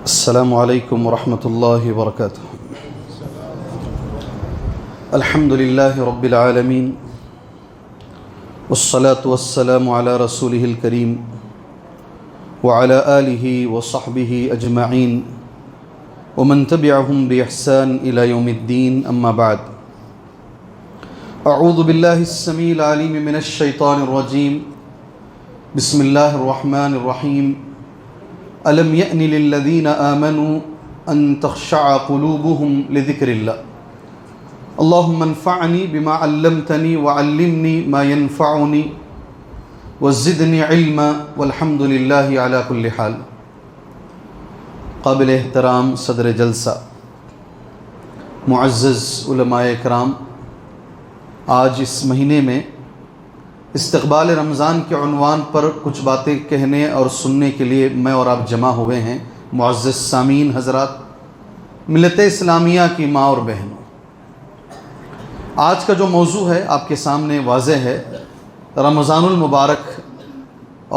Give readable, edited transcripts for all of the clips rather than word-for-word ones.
السلام علیکم ورحمۃ اللہ وبرکاتہ۔ الحمد للہ رب العالمین والصلاة والسلام علی رسولہ الکریم وعلی آلہ وصحبہ اجمعین ومن تبعہم بإحسان الی یوم الدین، اما بعد۔ اعوذ باللہ السمیع العلیم من الشیطان الرجیم، بسم اللہ الرحمن الرحیم۔ ألم يأن للذين آمنوا أن تخشع قلوبهم لذكر الله اللهم انفعني بما علمتني وعلمني ما ينفعني وزدني علما والحمد لله على كل حال۔ قابل احترام صدر جلسہ، معزز علماء اکرام، آج اس مہینے میں استقبال رمضان کے عنوان پر کچھ باتیں کہنے اور سننے کے لیے میں اور آپ جمع ہوئے ہیں۔ معزز سامعین حضرات، ملت اسلامیہ کی ماں اور بہنوں، آج کا جو موضوع ہے آپ کے سامنے واضح ہے۔ رمضان المبارک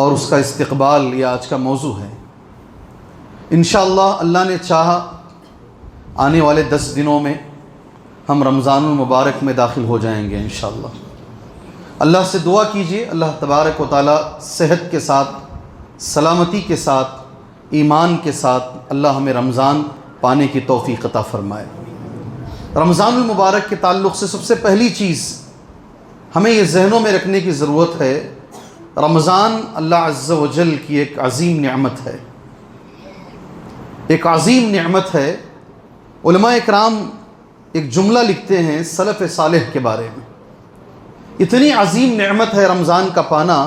اور اس کا استقبال یہ آج کا موضوع ہے۔ انشاءاللہ اللہ نے چاہا آنے والے 10 دنوں میں ہم رمضان المبارک میں داخل ہو جائیں گے انشاءاللہ۔ اللہ سے دعا کیجیے، اللہ تبارک و تعالی صحت کے ساتھ، سلامتی کے ساتھ، ایمان کے ساتھ اللہ ہمیں رمضان پانے کی توفیق عطا فرمائے۔ رمضان المبارک کے تعلق سے سب سے پہلی چیز ہمیں یہ ذہنوں میں رکھنے کی ضرورت ہے، رمضان اللہ عز و جل کی ایک عظیم نعمت ہے، ایک عظیم نعمت ہے۔ علماء اکرام ایک جملہ لکھتے ہیں سلف صالح کے بارے میں، اتنی عظیم نعمت ہے رمضان کا پانا،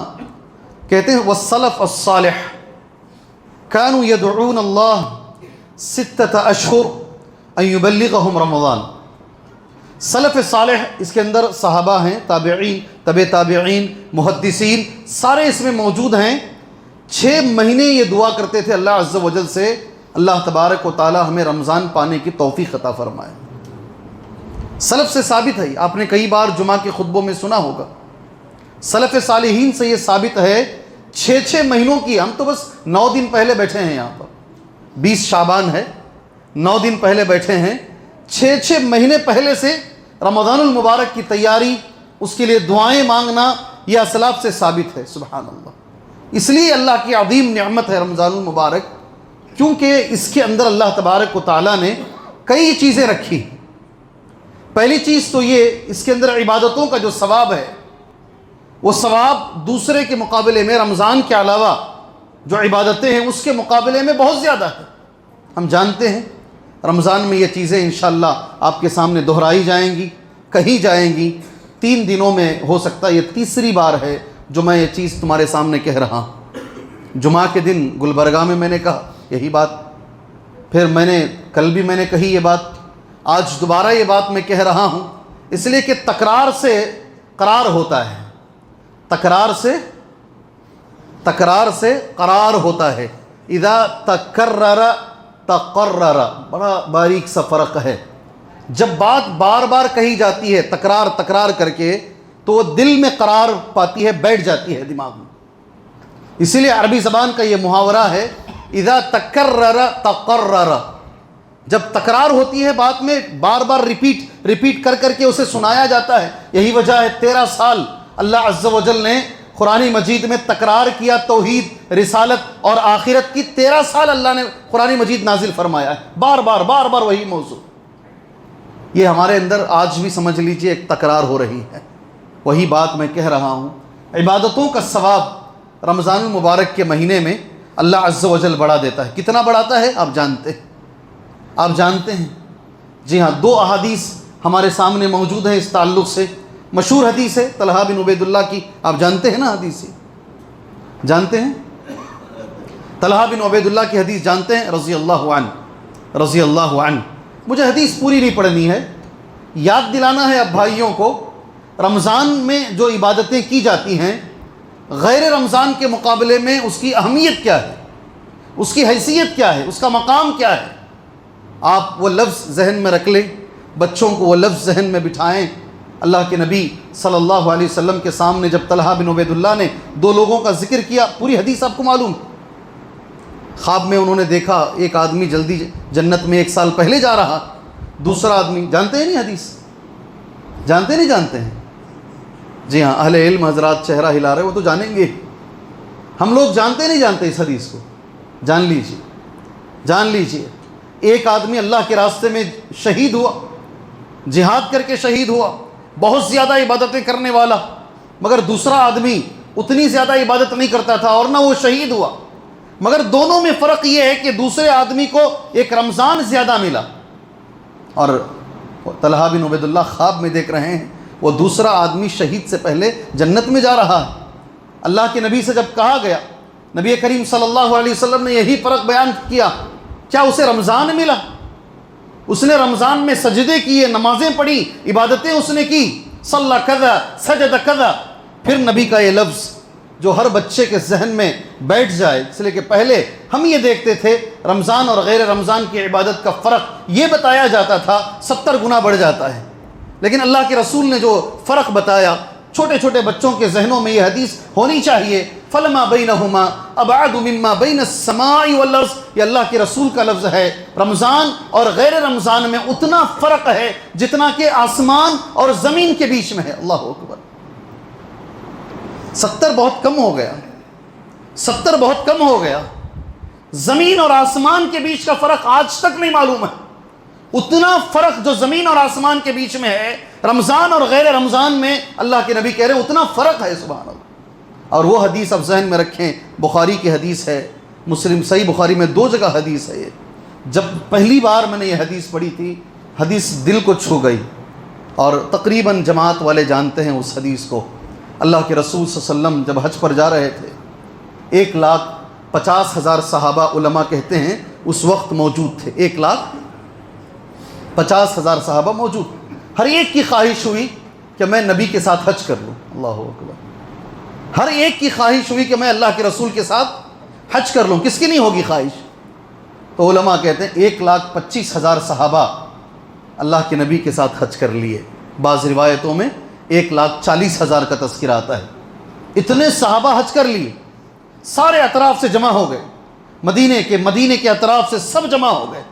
کہتے ہیں والسلف الصالح كانوا يدعون الله 6 اشہر ان يبلغهم رمضان۔ سلف صالح اس کے اندر صحابہ ہیں، تابعین، تبع تابعین، محدثین، سارے اس میں موجود ہیں۔ 6 مہینے یہ دعا کرتے تھے اللہ عز و جل سے، اللہ تبارک و تعالی ہمیں رمضان پانے کی توفیق عطا فرمائے۔ سلف سے ثابت ہے، آپ نے کئی بار جمعہ کے خطبوں میں سنا ہوگا، سلف صالحین سے یہ ثابت ہے 6 مہینوں کی۔ ہم تو بس 9 دن پہلے بیٹھے ہیں یہاں پر، 20 شعبان ہے، 9 دن پہلے بیٹھے ہیں۔ 6 مہینے پہلے سے رمضان المبارک کی تیاری، اس کے لیے دعائیں مانگنا، یہ اسلاف سے ثابت ہے۔ سبحان اللہ۔ اس لیے اللہ کی عظیم نعمت ہے رمضان المبارک، کیونکہ اس کے اندر اللہ تبارک و تعالیٰ نے کئی چیزیں رکھی۔ پہلی چیز تو یہ، اس کے اندر عبادتوں کا جو ثواب ہے، وہ ثواب دوسرے کے مقابلے میں، رمضان کے علاوہ جو عبادتیں ہیں اس کے مقابلے میں بہت زیادہ ہے۔ ہم جانتے ہیں رمضان میں یہ چیزیں انشاءاللہ آپ کے سامنے دہرائی جائیں گی، کہی جائیں گی۔ 3 دنوں میں ہو سکتا ہے یہ تیسری بار ہے جو میں یہ چیز تمہارے سامنے کہہ رہا ہوں۔ جمعہ کے دن گلبرگہ میں نے کہا یہی بات، پھر کل بھی میں نے کہی یہ بات، آج دوبارہ یہ بات میں کہہ رہا ہوں، اس لیے کہ تکرار سے قرار ہوتا ہے، تکرار سے قرار ہوتا ہے۔ اذا تکرر تقرر، بڑا باریک سا فرق ہے۔ جب بات بار بار کہی جاتی ہے تکرار کر کے، تو وہ دل میں قرار پاتی ہے، بیٹھ جاتی ہے دماغ میں۔ اسی لیے عربی زبان کا یہ محاورہ ہے اذا تکرر تقرر، جب تکرار ہوتی ہے بات میں، بار بار ریپیٹ کر کے اسے سنایا جاتا ہے۔ یہی وجہ ہے 13 سال اللہ عز و جل نے قرآن مجید میں تکرار کیا، توحید، رسالت اور آخرت کی 13 سال اللہ نے قرآن مجید نازل فرمایا ہے، بار بار وہی موضوع۔ یہ ہمارے اندر آج بھی سمجھ لیجئے ایک تکرار ہو رہی ہے، وہی بات میں کہہ رہا ہوں۔ عبادتوں کا ثواب رمضان المبارک کے مہینے میں اللہ عز و جل بڑھا دیتا ہے۔ کتنا بڑھاتا ہے آپ جانتے ہیں۔ جی ہاں، 2 احادیث ہمارے سامنے موجود ہیں اس تعلق سے۔ مشہور حدیث ہے طلحہ بن عبید اللہ کی، آپ جانتے ہیں نا حدیث، جانتے ہیں طلحہ بن عبید اللہ کی حدیث جانتے ہیں، رضی اللہ عنہ۔ مجھے حدیث پوری نہیں پڑھنی ہے، یاد دلانا ہے اب بھائیوں کو۔ رمضان میں جو عبادتیں کی جاتی ہیں غیر رمضان کے مقابلے میں، اس کی اہمیت کیا ہے، اس کی حیثیت کیا ہے، اس کا مقام کیا ہے، آپ وہ لفظ ذہن میں رکھ لیں، بچوں کو وہ لفظ ذہن میں بٹھائیں۔ اللہ کے نبی صلی اللہ علیہ وسلم کے سامنے جب طلحہ بن عبید اللہ نے 2 لوگوں کا ذکر کیا، پوری حدیث آپ کو معلوم، خواب میں انہوں نے دیکھا ایک آدمی جلدی جنت میں 1 سال پہلے جا رہا، دوسرا آدمی، جانتے ہیں نہیں حدیث؟ جانتے ہیں؟ جی ہاں، اہل علم حضرات چہرہ ہلا رہے، وہ تو جانیں گے، ہم لوگ نہیں جانتے اس حدیث کو، جان لیجئے۔ ایک آدمی اللہ کے راستے میں شہید ہوا، جہاد کر کے شہید ہوا، بہت زیادہ عبادتیں کرنے والا، مگر دوسرا آدمی اتنی زیادہ عبادت نہیں کرتا تھا اور نہ وہ شہید ہوا، مگر دونوں میں فرق یہ ہے کہ دوسرے آدمی کو ایک رمضان زیادہ ملا، اور طلحہ بن عبید اللہ خواب میں دیکھ رہے ہیں وہ دوسرا آدمی شہید سے پہلے جنت میں جا رہا ہے۔ اللہ کے نبی سے جب کہا گیا، نبی کریم صلی اللہ علیہ وسلم نے یہی فرق بیان کیا، کیا اسے رمضان ملا؟ اس نے رمضان میں سجدے کیے، نمازیں پڑھی، عبادتیں اس نے کی، صلی کذا سجد کذا۔ پھر نبی کا یہ لفظ جو ہر بچے کے ذہن میں بیٹھ جائے، اس لیے کہ پہلے ہم یہ دیکھتے تھے رمضان اور غیر رمضان کی عبادت کا فرق یہ بتایا جاتا تھا 70 گنا بڑھ جاتا ہے، لیکن اللہ کے رسول نے جو فرق بتایا، چھوٹے چھوٹے بچوں کے ذہنوں میں یہ حدیث ہونی چاہیے، فلما بینہما ابعد مما بین السماء والارض، یہ اللہ کے رسول کا لفظ ہے۔ رمضان اور غیر رمضان میں اتنا فرق ہے جتنا کہ آسمان اور زمین کے بیچ میں ہے۔ اللہ اکبر۔ 70 بہت کم ہو گیا، 70 بہت کم ہو گیا۔ زمین اور آسمان کے بیچ کا فرق آج تک نہیں معلوم ہے، اتنا فرق جو زمین اور آسمان کے بیچ میں ہے، رمضان اور غیر رمضان میں اللہ کے نبی کہہ رہے ہیں اتنا فرق ہے، سبحان اللہ۔ اور وہ حدیث اب ذہن میں رکھیں، بخاری کی حدیث ہے، مسلم صحیح بخاری میں 2 جگہ حدیث ہے۔ یہ جب پہلی بار میں نے یہ حدیث پڑھی تھی، حدیث دل کو چھو گئی، اور تقریباً جماعت والے جانتے ہیں اس حدیث کو۔ اللہ کے رسول صلی اللہ علیہ وسلم جب حج پر جا رہے تھے، 1,50,000 صحابہ، علماء کہتے ہیں اس وقت موجود تھے، 1,50,000 صحابہ موجود، ہر ایک کی خواہش ہوئی کہ میں نبی کے ساتھ حج کر لوں۔ اللہ اکبر۔ ہر ایک کی خواہش ہوئی کہ میں اللہ کے رسول کے ساتھ حج کر لوں، کس کی نہیں ہوگی خواہش؟ تو علماء کہتے ہیں 1,25,000 صحابہ اللہ کے نبی کے ساتھ حج کر لیے، بعض روایتوں میں 1,40,000 کا تذکرہ آتا ہے۔ اتنے صحابہ حج کر لیے، سارے اطراف سے جمع ہو گئے، مدینے کے اطراف سے سب جمع ہو گئے۔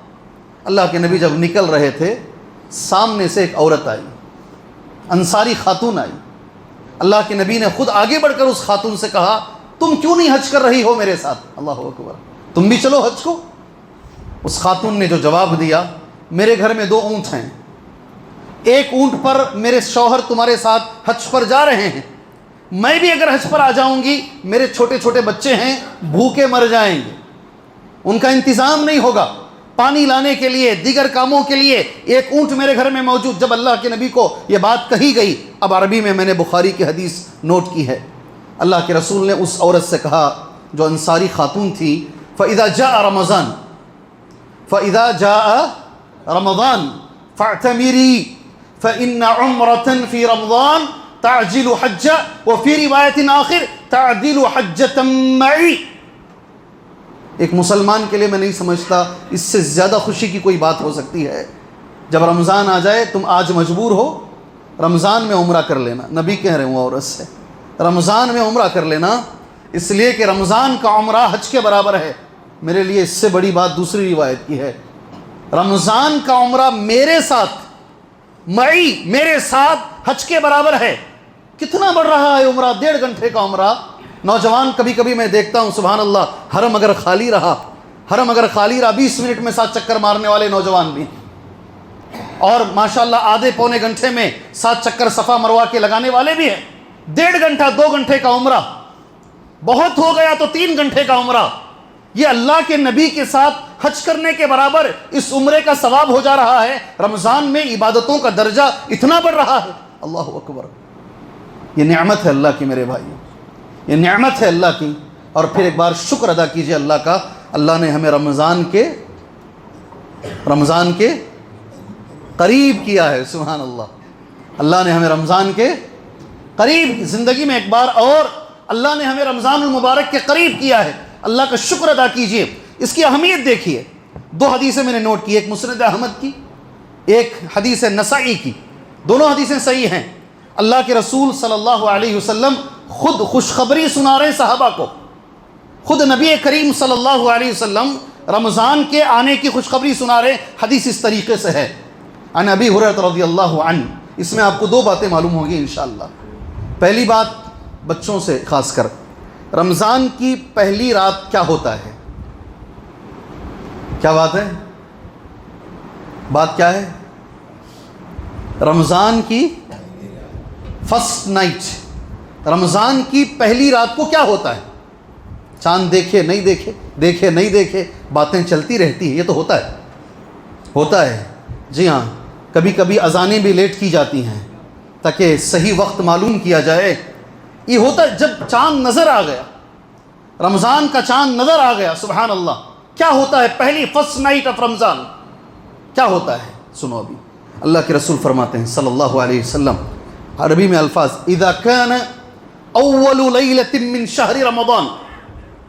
اللہ کے نبی جب نکل رہے تھے، سامنے سے ایک عورت آئی، انصاری خاتون آئی۔ اللہ کے نبی نے خود آگے بڑھ کر اس خاتون سے کہا، تم کیوں نہیں حج کر رہی ہو میرے ساتھ؟ اللہ اکبر، تم بھی چلو حج کو۔ اس خاتون نے جو جواب دیا، میرے گھر میں 2 اونٹ ہیں، ایک اونٹ پر میرے شوہر تمہارے ساتھ حج پر جا رہے ہیں، میں بھی اگر حج پر آ جاؤں گی، میرے چھوٹے چھوٹے بچے ہیں، بھوکے مر جائیں گے، ان کا انتظام نہیں ہوگا، پانی لانے کے لیے، دیگر کاموں کے لیے ایک اونٹ میرے گھر میں موجود۔ جب اللہ کے نبی کو یہ بات کہی گئی، اب عربی میں نے بخاری کی حدیث نوٹ کی ہے، اللہ کے رسول نے اس عورت سے کہا جو انصاری خاتون تھی، فَإِذَا جَاءَ رَمَضَانَ فَاعْتَمِرِي فَإِنَّ عُمْرَةً فِي رَمَضَانَ تَعْجِلُ حَجَّ وَفِي رِوَایَةٍ آخِرٍ تَعْدِلُ حَجَّةً مَعِي۔ ایک مسلمان کے لیے میں نہیں سمجھتا اس سے زیادہ خوشی کی کوئی بات ہو سکتی ہے۔ جب رمضان آ جائے، تم آج مجبور ہو رمضان میں عمرہ کر لینا، نبی کہہ رہے ہوں عورت سے، رمضان میں عمرہ کر لینا، اس لیے کہ رمضان کا عمرہ حج کے برابر ہے۔ میرے لیے اس سے بڑی بات دوسری روایت کی ہے، رمضان کا عمرہ میرے ساتھ، میرے ساتھ حج کے برابر ہے۔ کتنا بڑھ رہا ہے عمرہ، 1.5 گھنٹے کا عمرہ۔ نوجوان کبھی کبھی میں دیکھتا ہوں، سبحان اللہ، حرم اگر خالی رہا 20 منٹ میں 7 چکر مارنے والے نوجوان بھی، اور ماشاءاللہ آدھے پونے گھنٹے میں 7 چکر صفا مروہ کے لگانے والے بھی ہیں۔ 1.5 گھنٹہ 2 گھنٹے کا عمرہ، بہت ہو گیا تو 3 گھنٹے کا عمرہ، یہ اللہ کے نبی کے ساتھ حج کرنے کے برابر اس عمرے کا ثواب ہو جا رہا ہے۔ رمضان میں عبادتوں کا درجہ اتنا بڑھ رہا ہے، اللہ اکبر۔ یہ نعمت ہے اللہ کی میرے بھائیوں، یہ نعمت ہے اللہ کی۔ اور پھر ایک بار شکر ادا کیجئے اللہ کا، اللہ نے ہمیں رمضان کے قریب کیا ہے، سبحان اللہ، اللہ نے ہمیں رمضان کے قریب، زندگی میں ایک بار اور اللہ نے ہمیں رمضان المبارک کے قریب کیا ہے، اللہ کا شکر ادا کیجئے۔ اس کی اہمیت دیکھیے، 2 حدیثیں میں نے نوٹ کی، ایک مسند احمد کی، ایک حدیث نسائی کی، دونوں حدیثیں صحیح ہیں۔ اللہ کے رسول صلی اللہ علیہ وسلم خود خوشخبری سنا رہے ہیں صحابہ کو، خود نبی کریم صلی اللہ علیہ وسلم رمضان کے آنے کی خوشخبری سنا رہے. حدیث اس طریقے سے ہے عن ابی ہریرہ رضی اللہ عنہ. اس میں آپ کو دو باتیں معلوم ہوں گی انشاءاللہ. پہلی بات بچوں سے خاص کر، رمضان کی پہلی رات کیا ہوتا ہے؟ کیا بات ہے؟ بات کیا ہے؟ رمضان کی فرسٹ نائٹ، رمضان کی پہلی رات کو کیا ہوتا ہے؟ چاند دیکھے نہیں دیکھے، دیکھے نہیں دیکھے، باتیں چلتی رہتی ہیں. یہ تو ہوتا ہے. جی ہاں، کبھی کبھی اذانیں بھی لیٹ کی جاتی ہیں تاکہ صحیح وقت معلوم کیا جائے. یہ ہوتا ہے جب چاند نظر آ گیا، رمضان کا چاند نظر آ گیا، سبحان اللہ. کیا ہوتا ہے پہلی فرسٹ نائٹ آف رمضان؟ کیا ہوتا ہے سنو. ابھی اللہ کے رسول فرماتے ہیں صلی اللہ علیہ وسلم، عربی میں الفاظ اذا كان اول لیلۃ من شہر رمضان.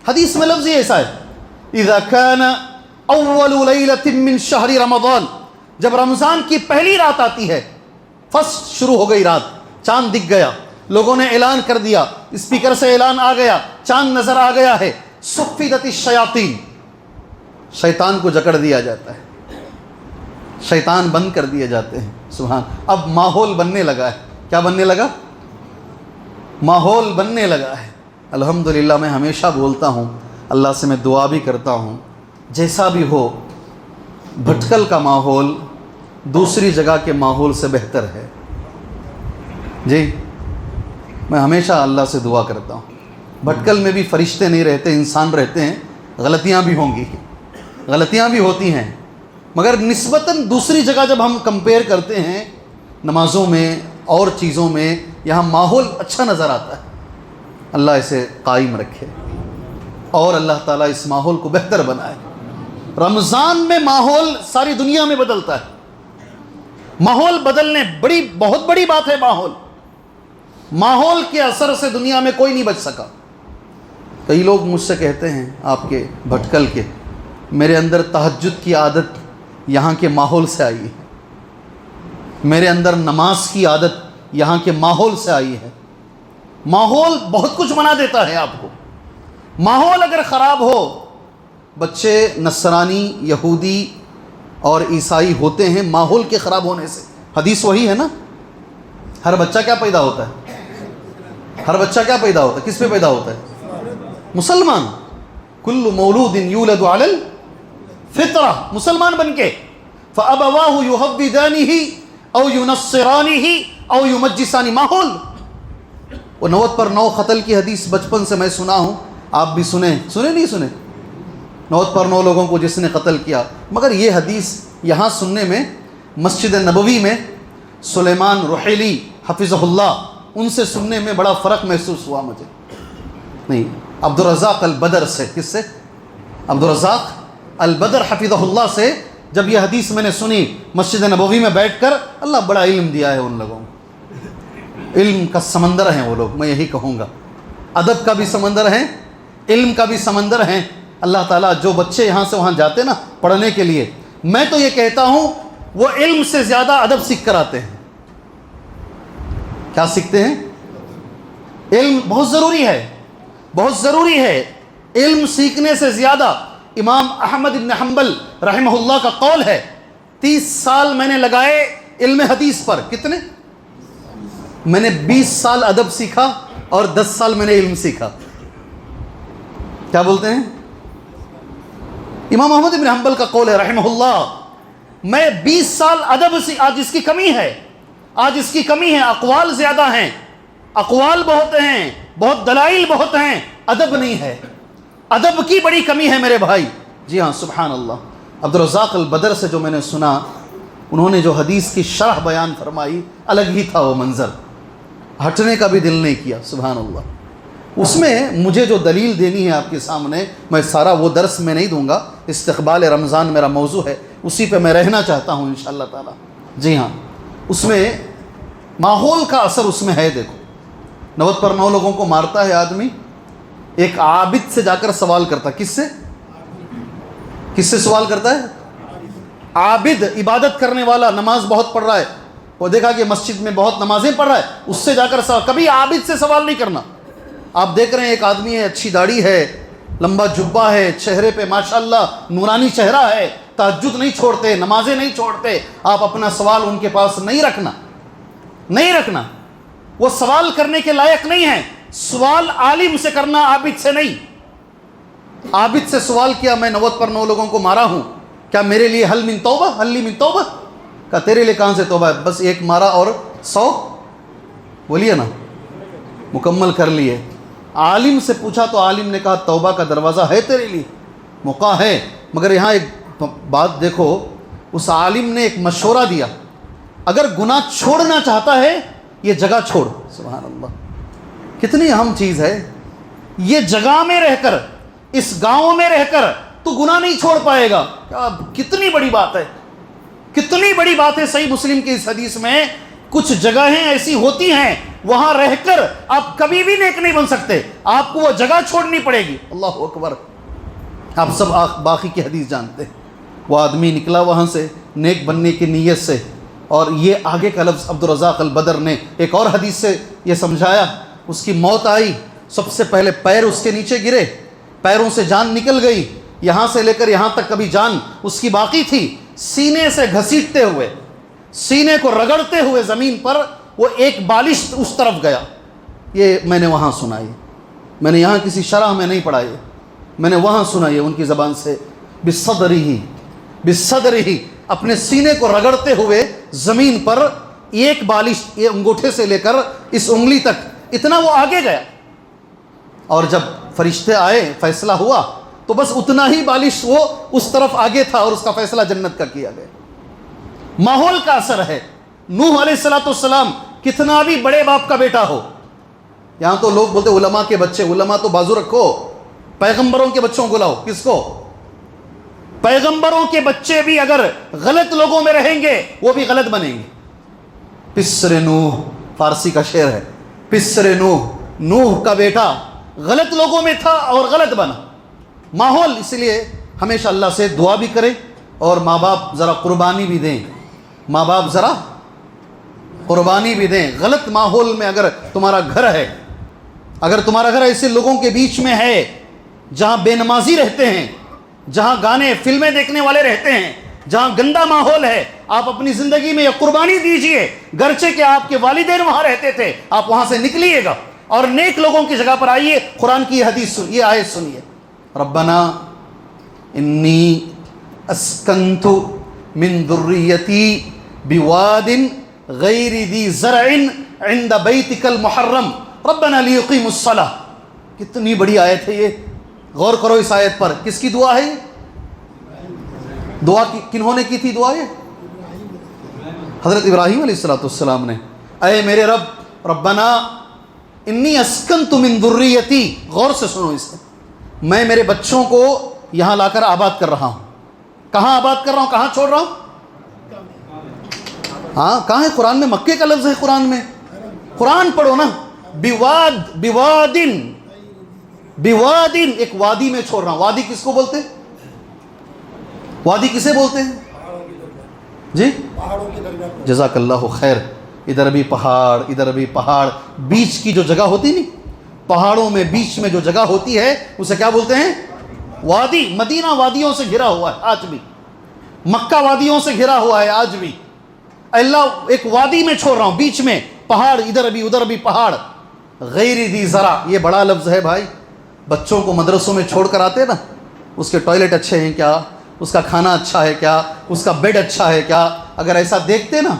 حدیث میں لفظ ایسا ہے اذا كان اول لیلۃ من شہر رمضان. جب رمضان کی پہلی رات آتی ہے، فرسٹ شروع ہو گئی رات، چاند دکھ گیا، لوگوں نے اعلان کر دیا، اسپیکر سے اعلان آ گیا، چاند نظر آ گیا ہے. صفدت الشیاطین، شیطان کو جکڑ دیا جاتا ہے، شیطان بند کر دیے جاتے ہیں. سبحان. اب ماحول بننے لگا ہے. کیا بننے لگا؟ ماحول بننے لگا ہے. الحمدللہ میں ہمیشہ بولتا ہوں، اللہ سے میں دعا بھی کرتا ہوں، جیسا بھی ہو بھٹکل کا ماحول دوسری جگہ کے ماحول سے بہتر ہے. جی میں ہمیشہ اللہ سے دعا کرتا ہوں. بھٹکل میں بھی فرشتے نہیں رہتے، انسان رہتے ہیں، غلطیاں بھی ہوں گی، غلطیاں بھی ہوتی ہیں، مگر نسبتاً دوسری جگہ جب ہم کمپیئر کرتے ہیں نمازوں میں اور چیزوں میں، یہاں ماحول اچھا نظر آتا ہے. اللہ اسے قائم رکھے اور اللہ تعالیٰ اس ماحول کو بہتر بنائے. رمضان میں ماحول ساری دنیا میں بدلتا ہے. ماحول بدلنے بہت بڑی بات ہے. ماحول کے اثر سے دنیا میں کوئی نہیں بچ سکا. کئی لوگ مجھ سے کہتے ہیں آپ کے بھٹکل کے، میرے اندر تہجد کی عادت یہاں کے ماحول سے آئی ہے، میرے اندر نماز کی عادت یہاں کے ماحول سے آئی ہے. ماحول بہت کچھ بنا دیتا ہے آپ کو. ماحول اگر خراب ہو، بچے نصرانی، یہودی اور عیسائی ہوتے ہیں ماحول کے خراب ہونے سے. حدیث وہی ہے نا، ہر بچہ کیا پیدا ہوتا ہے؟ ہر بچہ کیا پیدا ہوتا ہے؟ کس پہ پیدا ہوتا ہے؟ مسلمان. کل مولود یولد علی الفطرہ، مسلمان بن کے. فابواہ یحودانہ او ینصرانہ او یمجسانہ. ماحول. وہ 90/9 قتل کی حدیث بچپن سے میں سنا ہوں، آپ بھی سنے نہیں سنے؟ 90/9 لوگوں کو جس نے قتل کیا. مگر یہ حدیث یہاں سننے میں، مسجد نبوی میں سلیمان رحیلی حفظہ اللہ، ان سے سننے میں بڑا فرق محسوس ہوا مجھے. نہیں، عبدالرزاق البدر سے. کس سے؟ عبدالرزاق البدر حفظہ اللہ سے جب یہ حدیث میں نے سنی مسجد نبوی میں بیٹھ کر، اللہ بڑا علم دیا ہے ان لوگوں کو. علم کا سمندر ہیں وہ لوگ، میں یہی کہوں گا. ادب کا بھی سمندر ہے، علم کا بھی سمندر ہے. اللہ تعالیٰ جو بچے یہاں سے وہاں جاتے نا پڑھنے کے لیے، میں تو یہ کہتا ہوں وہ علم سے زیادہ ادب سیکھ کر آتے ہیں. کیا سیکھتے ہیں؟ علم بہت ضروری ہے، بہت ضروری ہے. علم سیکھنے سے زیادہ امام احمد بن حنبل رحمہ اللہ کا قول ہے، 30 سال میں نے لگائے علم حدیث پر. کتنے؟ میں نے 20 سال ادب سیکھا اور 10 سال میں نے علم سیکھا. کیا بولتے ہیں؟ امام احمد بن حنبل کا قول ہے رحمہ اللہ، میں 20 سال ادب سے. آج اس کی کمی ہے، آج اس کی کمی ہے. اقوال زیادہ ہیں، اقوال بہت ہیں، بہت دلائل بہت ہیں، ادب نہیں ہے. ادب کی بڑی کمی ہے میرے بھائی. جی ہاں، سبحان اللہ. عبدالرزاق البدر سے جو میں نے سنا، انہوں نے جو حدیث کی شرح بیان فرمائی، الگ ہی تھا وہ منظر، ہٹنے کا بھی دل نہیں کیا. سبحان اللہ. اس میں مجھے جو دلیل دینی ہے آپ کے سامنے، میں سارا وہ درس میں نہیں دوں گا، استقبال رمضان میرا موضوع ہے، اسی پہ میں رہنا چاہتا ہوں انشاءاللہ تعالی. جی ہاں، اس میں ماحول کا اثر اس میں ہے. دیکھو 90/9 لوگوں کو مارتا ہے آدمی، ایک عابد سے جا کر سوال کرتا. کس سے سوال کرتا ہے؟ عابد، عبادت کرنے والا، نماز بہت پڑھ رہا ہے، وہ دیکھا کہ مسجد میں بہت نمازیں پڑھ رہا ہے، اس سے جا کر سوال. کبھی عابد سے سوال نہیں کرنا. آپ دیکھ رہے ہیں ایک آدمی ہے، اچھی داڑھی ہے، لمبا جبہ ہے، چہرے پہ ماشاءاللہ نورانی چہرہ ہے، تہجد نہیں چھوڑتے، نمازیں نہیں چھوڑتے، آپ اپنا سوال ان کے پاس نہیں رکھنا، وہ سوال کرنے کے لائق نہیں ہیں۔ سوال عالم سے کرنا، عابد سے نہیں۔ عابد سے سوال کیا، میں 90 پر 9 لوگوں کو مارا ہوں، کیا میرے لیے حل من توبہ؟ کہا تیرے لیے کہاں سے توبہ ہے، بس ایک مارا اور 100 بولیے نا مکمل کر لیے۔ عالم سے پوچھا تو عالم نے کہا توبہ کا دروازہ ہے تیرے لیے، موقع ہے، مگر یہاں ایک بات دیکھو، اس عالم نے ایک مشورہ دیا، اگر گناہ چھوڑنا چاہتا ہے یہ جگہ چھوڑ۔ سبحان اللہ، کتنی اہم چیز ہے۔ یہ جگہ میں رہ کر، اس گاؤں میں رہ کر تو گناہ نہیں چھوڑ پائے گا۔ کتنی بڑی بات ہے، کتنی بڑی بات ہے۔ صحیح مسلم کی اس حدیث میں کچھ جگہیں ایسی ہوتی ہیں وہاں رہ کر آپ کبھی بھی نیک نہیں بن سکتے، آپ کو وہ جگہ چھوڑنی پڑے گی۔ اللہ اکبر۔ آپ سب باقی کی حدیث جانتے ہیں، وہ آدمی نکلا وہاں سے نیک بننے کی نیت سے، اور یہ آگے کا لفظ عبدالرزاق البدر نے ایک اور حدیث سے یہ سمجھایا۔ اس کی موت آئی، سب سے پہلے پیر اس کے نیچے گرے، پیروں سے جان نکل گئی، یہاں سے لے کر یہاں تک کبھی جان اس کی باقی تھی۔ سینے سے گھسیٹتے ہوئے، سینے کو رگڑتے ہوئے زمین پر وہ ایک بالش اس طرف گیا۔ یہ میں نے وہاں سنا، ہے میں نے یہاں کسی شرح میں نہیں پڑھا، میں نے وہاں سنا، یہ ان کی زبان سے، بصدرہ، اپنے سینے کو رگڑتے ہوئے زمین پر ایک بالش، یہ انگوٹھے سے لے کر اس انگلی تک اتنا وہ آگے گیا، اور جب فرشتے آئے فیصلہ ہوا تو بس اتنا ہی بالش وہ اس طرف آگے تھا، اور اس کا فیصلہ جنت کا کیا گیا۔ ماحول کا اثر ہے۔ نوح علیہ السلام کتنا بھی بڑے باپ کا بیٹا ہو، یہاں تو لوگ بولتے علماء کے بچے، علماء تو بازو رکھو، پیغمبروں کے بچوں کو لاؤ۔ کس کو؟ پیغمبروں کے بچے بھی اگر غلط لوگوں میں رہیں گے وہ بھی غلط بنیں گے۔ پسر نوح فارسی کا شعر ہے، پسر نوح کا بیٹا غلط لوگوں میں تھا اور غلط بنا۔ ماحول، اس لیے ہمیشہ اللہ سے دعا بھی کریں، اور ماں باپ ذرا قربانی بھی دیں، ماں باپ ذرا قربانی بھی دیں۔ غلط ماحول میں اگر تمہارا گھر ہے، اگر تمہارا گھر ایسے لوگوں کے بیچ میں ہے جہاں بے نمازی رہتے ہیں، جہاں گانے فلمیں دیکھنے والے رہتے ہیں، جہاں گندا ماحول ہے، آپ اپنی زندگی میں یہ قربانی دیجئے، گرچہ کہ آپ کے والدین وہاں رہتے تھے، آپ وہاں سے نکلیے گا اور نیک لوگوں کی جگہ پر آئیے۔ قرآن کی حدیث سنیے، یہ آیت سنیے، ربنا انی اسکنت من ذریتی بواد غیر ذی زرع عند بیتک المحرم ربنا لیقیموا الصلاۃ۔ کتنی بڑی آیت ہے یہ، غور کرو اس آیت پر۔ کس کی دعا ہے؟ دعا کنہوں نے کی تھی دعا؟ یہ حضرت ابراہیم علیہ السلام نے۔ اے میرے رب، ربنا انی اسکنت من ذریتی، غور سے سنو اسے، میں میرے بچوں کو یہاں لا کر آباد کر رہا ہوں۔ کہاں آباد کر رہا ہوں، کہاں چھوڑ رہا ہوں؟ ہاں کہاں ہے؟ قرآن میں مکے کا لفظ ہے، قرآن میں، قرآن پڑھو نا۔ بوادن، ایک وادی میں چھوڑ رہا ہوں۔ وادی کس کو بولتے ہیں؟ وادی کسے بولتے ہیں جی؟ جزاک اللہ خیر۔ ادھر بھی پہاڑ، ادھر بھی پہاڑ، بیچ کی جو جگہ ہوتی نہیں، پہاڑوں میں بیچ میں جو جگہ ہوتی ہے اسے کیا بولتے ہیں؟ وادی۔ مدینہ وادیوں سے گھرا ہوا ہے آج بھی، مکہ وادیوں سے گھرا ہوا ہے آج بھی۔ اللہ ایک وادی میں چھوڑ رہا ہوں، بیچ میں پہاڑ، ادھر بھی ادھر بھی پہاڑ، غیر ذی زرع، یہ بڑا لفظ ہے بھائی۔ بچوں کو مدرسوں میں چھوڑ کر آتے نا، اس کے ٹوائلٹ اچھے ہیں کیا، اس کا کھانا اچھا ہے کیا، اس کا بیڈ اچھا ہے کیا، اگر ایسا دیکھتے نا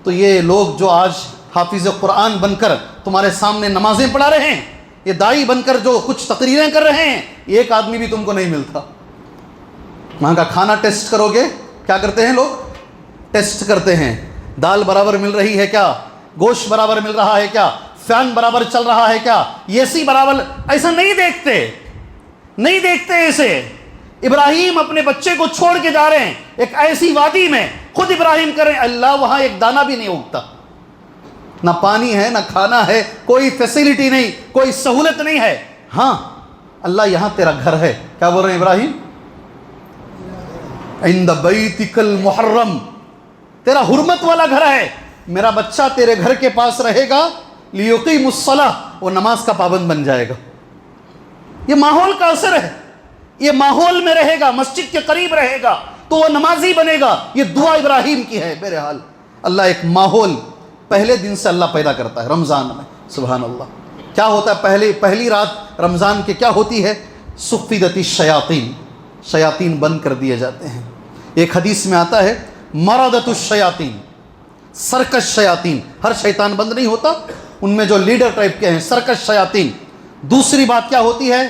تو یہ لوگ جو آج حافظ قرآن بن کر تمہارے سامنے نمازیں پڑھا رہے ہیں، یہ داعی بن کر جو کچھ تقریریں کر رہے ہیں، ایک آدمی بھی تم کو نہیں ملتا۔ وہاں کا کھانا ٹیسٹ کرو گے، کیا کرتے ہیں لوگ؟ ٹیسٹ کرتے ہیں، دال برابر مل رہی ہے کیا، گوشت برابر مل رہا ہے کیا، فین برابر چل رہا ہے کیا، اے سی برابر، ایسا نہیں دیکھتے ایسے۔ ابراہیم اپنے بچے کو چھوڑ کے جا رہے ہیں ایک ایسی وادی میں، خود ابراہیم کر رہے ہیں، اللہ وہاں ایک دانہ بھی نہیں اگتا، نہ پانی ہے نہ کھانا ہے، کوئی فیسیلٹی نہیں، کوئی سہولت نہیں ہے۔ ہاں اللہ یہاں تیرا گھر ہے، کیا بول رہے ہیں ابراہیم؟ عند بیتک المحرم، تیرا حرمت والا گھر ہے، میرا بچہ تیرے گھر کے پاس رہے گا، لیقیم الصلاۃ، وہ نماز کا پابند بن جائے گا۔ یہ ماحول کا اثر ہے، یہ ماحول میں رہے گا، مسجد کے قریب رہے گا تو وہ نمازی بنے گا. یہ دعا ابراہیم کی ہے. بہرحال اللہ ایک ماحول پہلے دن سے اللہ پیدا کرتا ہے رمضان میں. سبحان اللہ. کیا ہوتا ہے پہلی رات رمضان کے کیا ہوتی ہے؟ صفدت الشیاطین، شیاطین بند کر دیے جاتے ہیں. ایک حدیث میں آتا ہے مردت الشیاطین، سرکش شیاطین. ہر شیطان بند نہیں ہوتا، ان میں جو لیڈر ٹائپ کے ہیں سرکش شیاطین. دوسری بات کیا ہوتی ہے؟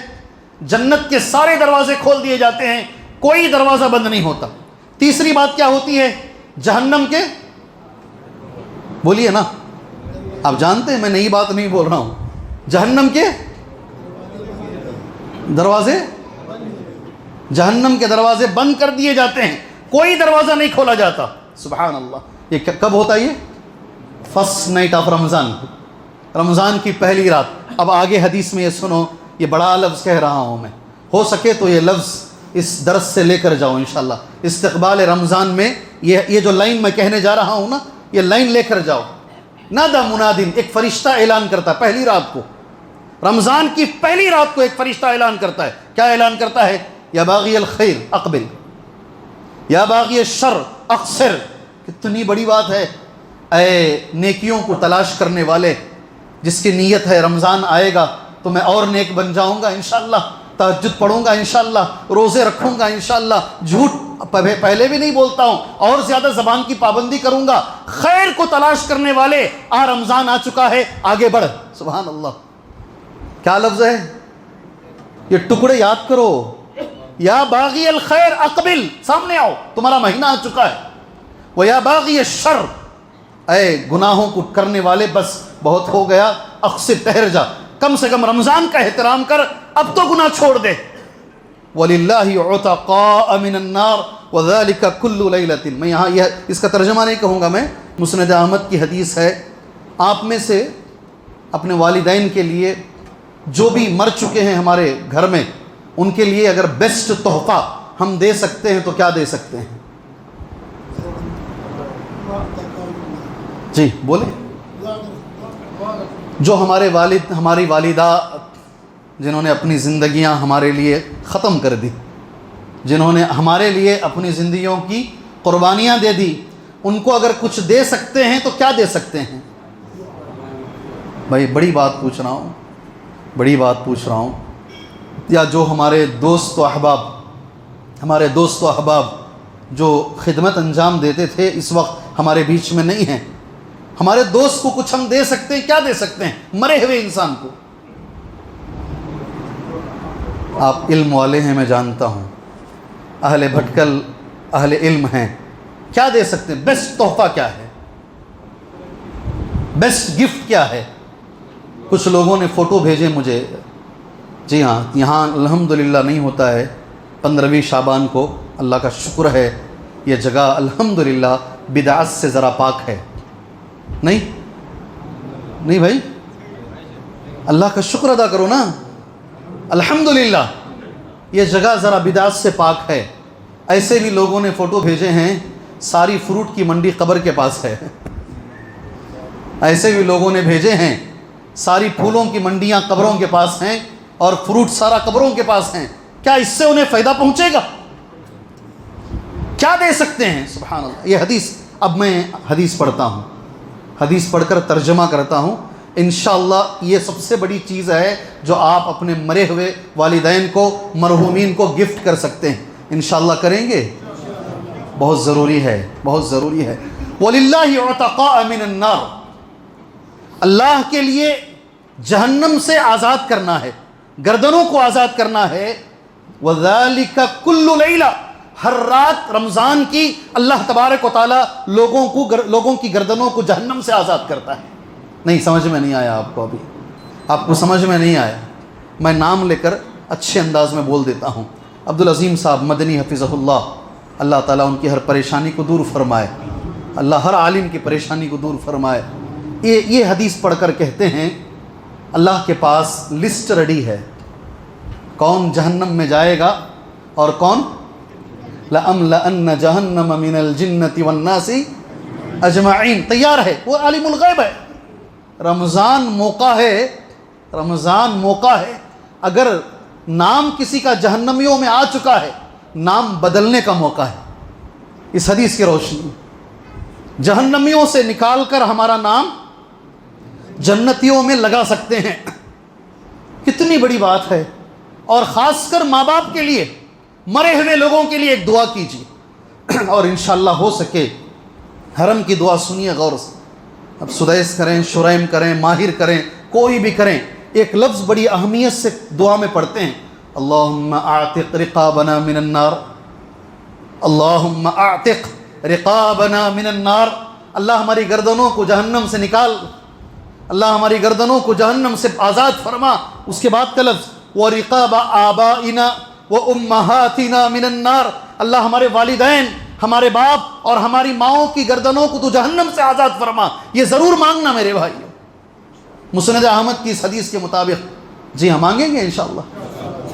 جنت کے سارے دروازے کھول دیے جاتے ہیں، کوئی دروازہ بند نہیں ہوتا. تیسری بات کیا ہوتی ہے؟ جہنم کے، بولیے نا، آپ جانتے ہیں میں نئی بات نہیں بول رہا ہوں. جہنم کے دروازے، جہنم کے دروازے بند کر دیے جاتے ہیں، کوئی دروازہ نہیں کھولا جاتا. سبحان اللہ. یہ کب ہوتا ہے؟ یہ فرسٹ نائٹ آف رمضان، رمضان کی پہلی رات. اب آگے حدیث میں یہ سنو، یہ بڑا لفظ کہہ رہا ہوں میں، ہو سکے تو یہ لفظ اس درس سے لے کر جاؤ انشاءاللہ. استقبال رمضان میں یہ جو لائن میں کہنے جا رہا ہوں نا، یہ لائن لے کر جاؤ. نادا منادن، ایک فرشتہ اعلان کرتا ہے پہلی رات کو، رمضان کی پہلی رات کو ایک فرشتہ اعلان کرتا ہے. کیا اعلان کرتا ہے؟ یا باغی الخیر اقبل، یا باغی الشر اقصر. کتنی بڑی بات ہے. اے نیکیوں کو تلاش کرنے والے، جس کی نیت ہے رمضان آئے گا تو میں اور نیک بن جاؤں گا انشاءاللہ، تہجد پڑھوں گا انشاءاللہ، روزے رکھوں گا انشاءاللہ، جھوٹ پہلے بھی نہیں بولتا ہوں، اور زیادہ زبان کی پابندی کروں گا. خیر کو تلاش کرنے والے، رمضان آ چکا ہے، آگے بڑھ. سبحان اللہ. کیا لفظ ہے؟ یہ ٹکڑے یاد کرو. یا باغی الخیر اقبل، سامنے آؤ، تمہارا مہینہ آ چکا ہے. وہ یا باغی الشر، اے گناہوں کو کرنے والے بس بہت ہو گیا، اقصر ٹھہر جا، کم سے کم رمضان کا احترام کر، اب تو گناہ چھوڑ دے. وَلِلَّهِ عُتَقَاءَ مِنَ النَّارِ وَذَلِكَ كُلُّ لَيْلَةٍ. میں یہاں اس کا ترجمہ نہیں کہوں گا، میں مسند احمد کی حدیث ہے. آپ میں سے اپنے والدین کے لیے، جو بھی مر چکے ہیں ہمارے گھر میں، ان کے لیے اگر بیسٹ تحفہ ہم دے سکتے ہیں تو کیا دے سکتے ہیں؟ جی بولے. جو ہمارے والد، ہماری والدہ، جنہوں نے اپنی زندگیاں ہمارے لیے ختم کر دی، جنہوں نے ہمارے لیے اپنی زندگیوں کی قربانیاں دے دی، ان کو اگر کچھ دے سکتے ہیں تو کیا دے سکتے ہیں؟ بھائی بڑی بات پوچھ رہا ہوں، بڑی بات پوچھ رہا ہوں. یا جو ہمارے دوست و احباب، ہمارے دوست و احباب جو خدمت انجام دیتے تھے، اس وقت ہمارے بیچ میں نہیں ہیں، ہمارے دوست کو کچھ ہم دے سکتے ہیں؟ کیا دے سکتے ہیں مرے ہوئے انسان کو؟ آپ علم والے ہیں، میں جانتا ہوں، اہل بھٹکل اہل علم ہیں. کیا دے سکتے ہیں؟ بیسٹ تحفہ کیا ہے؟ بیسٹ گفٹ کیا ہے؟ کچھ لوگوں نے فوٹو بھیجے مجھے. جی ہاں، یہاں الحمدللہ نہیں ہوتا ہے 15ویں شعبان کو، اللہ کا شکر ہے یہ جگہ الحمدللہ بدعات سے ذرا پاک ہے. نہیں بھائی، اللہ کا شکر ادا کرو نا. الحمدللہ یہ جگہ ذرا بدعات سے پاک ہے. ایسے بھی لوگوں نے فوٹو بھیجے ہیں، ساری فروٹ کی منڈی قبر کے پاس ہے. ایسے بھی لوگوں نے بھیجے ہیں، ساری پھولوں کی منڈیاں قبروں کے پاس ہیں اور فروٹ سارا قبروں کے پاس ہیں. کیا اس سے انہیں فائدہ پہنچے گا؟ کیا دے سکتے ہیں؟ سبحان اللہ. یہ حدیث، اب میں حدیث پڑھتا ہوں، حدیث پڑھ کر ترجمہ کرتا ہوں. انشاءاللہ یہ سب سے بڑی چیز ہے جو آپ اپنے مرے ہوئے والدین کو، مرحومین کو گفٹ کر سکتے ہیں. انشاءاللہ کریں گے؟ بہت ضروری ہے، بہت ضروری ہے. وَلِلَّهِ عُتَقَاءَ مِنَ النَّارِ، اللہ کے لیے جہنم سے آزاد کرنا ہے، گردنوں کو آزاد کرنا ہے. وَذَلِكَ كُلُّ لَيْلَةٍ، ہر رات رمضان کی اللہ تبارک و تعالیٰ لوگوں کی گردنوں کو جہنم سے آزاد کرتا ہے. نہیں سمجھ میں نہیں آیا آپ کو؟ ابھی آپ کو سمجھ میں نہیں آیا؟ میں نام لے کر اچھے انداز میں بول دیتا ہوں. عبدالعظیم صاحب مدنی حفظہ اللہ، اللہ تعالیٰ ان کی ہر پریشانی کو دور فرمائے، اللہ ہر عالم کی پریشانی کو دور فرمائے. یہ حدیث پڑھ کر کہتے ہیں اللہ کے پاس لسٹ ریڈی ہے، کون جہنم میں جائے گا اور کون. لَأَمْلَأَنَّ جَهَنَّمَ مِنَ الْجِنَّةِ وَالنَّاسِ اجمعین، تیار ہے، وہ عالم الغیب ہے. رمضان موقع ہے، رمضان موقع ہے. اگر نام کسی کا جہنمیوں میں آ چکا ہے، نام بدلنے کا موقع ہے اس حدیث کی روشنی میں۔ جہنمیوں سے نکال کر ہمارا نام جنتیوں میں لگا سکتے ہیں، کتنی بڑی بات ہے۔ اور خاص کر ماں باپ کے لیے، مرے ہوئے لوگوں کے لیے ایک دعا کیجیے، اور انشاءاللہ ہو سکے حرم کی دعا سنیے غور سے۔ اب سدیس کریں، شریم کریں، ماہر کریں، کوئی بھی کریں، ایک لفظ بڑی اہمیت سے دعا میں پڑھتے ہیں، اللہم اعتق رقابنا من النار، اللہم اعتق رقابنا من النار، اللہ ہماری گردنوں کو جہنم سے نکال، اللہ ہماری گردنوں کو جہنم سے آزاد فرما۔ اس کے بعد کا لفظ وَرِقَابَ آبَائِنَا وَأُمَّهَاتِنَا مِنَ النَّارِ، اللہ ہمارے والدین، ہمارے باپ اور ہماری ماؤں کی گردنوں کو تو جہنم سے آزاد فرما۔ یہ ضرور مانگنا میرے بھائی، مسند احمد کی اس حدیث کے مطابق۔ جی ہاں مانگیں گے انشاءاللہ،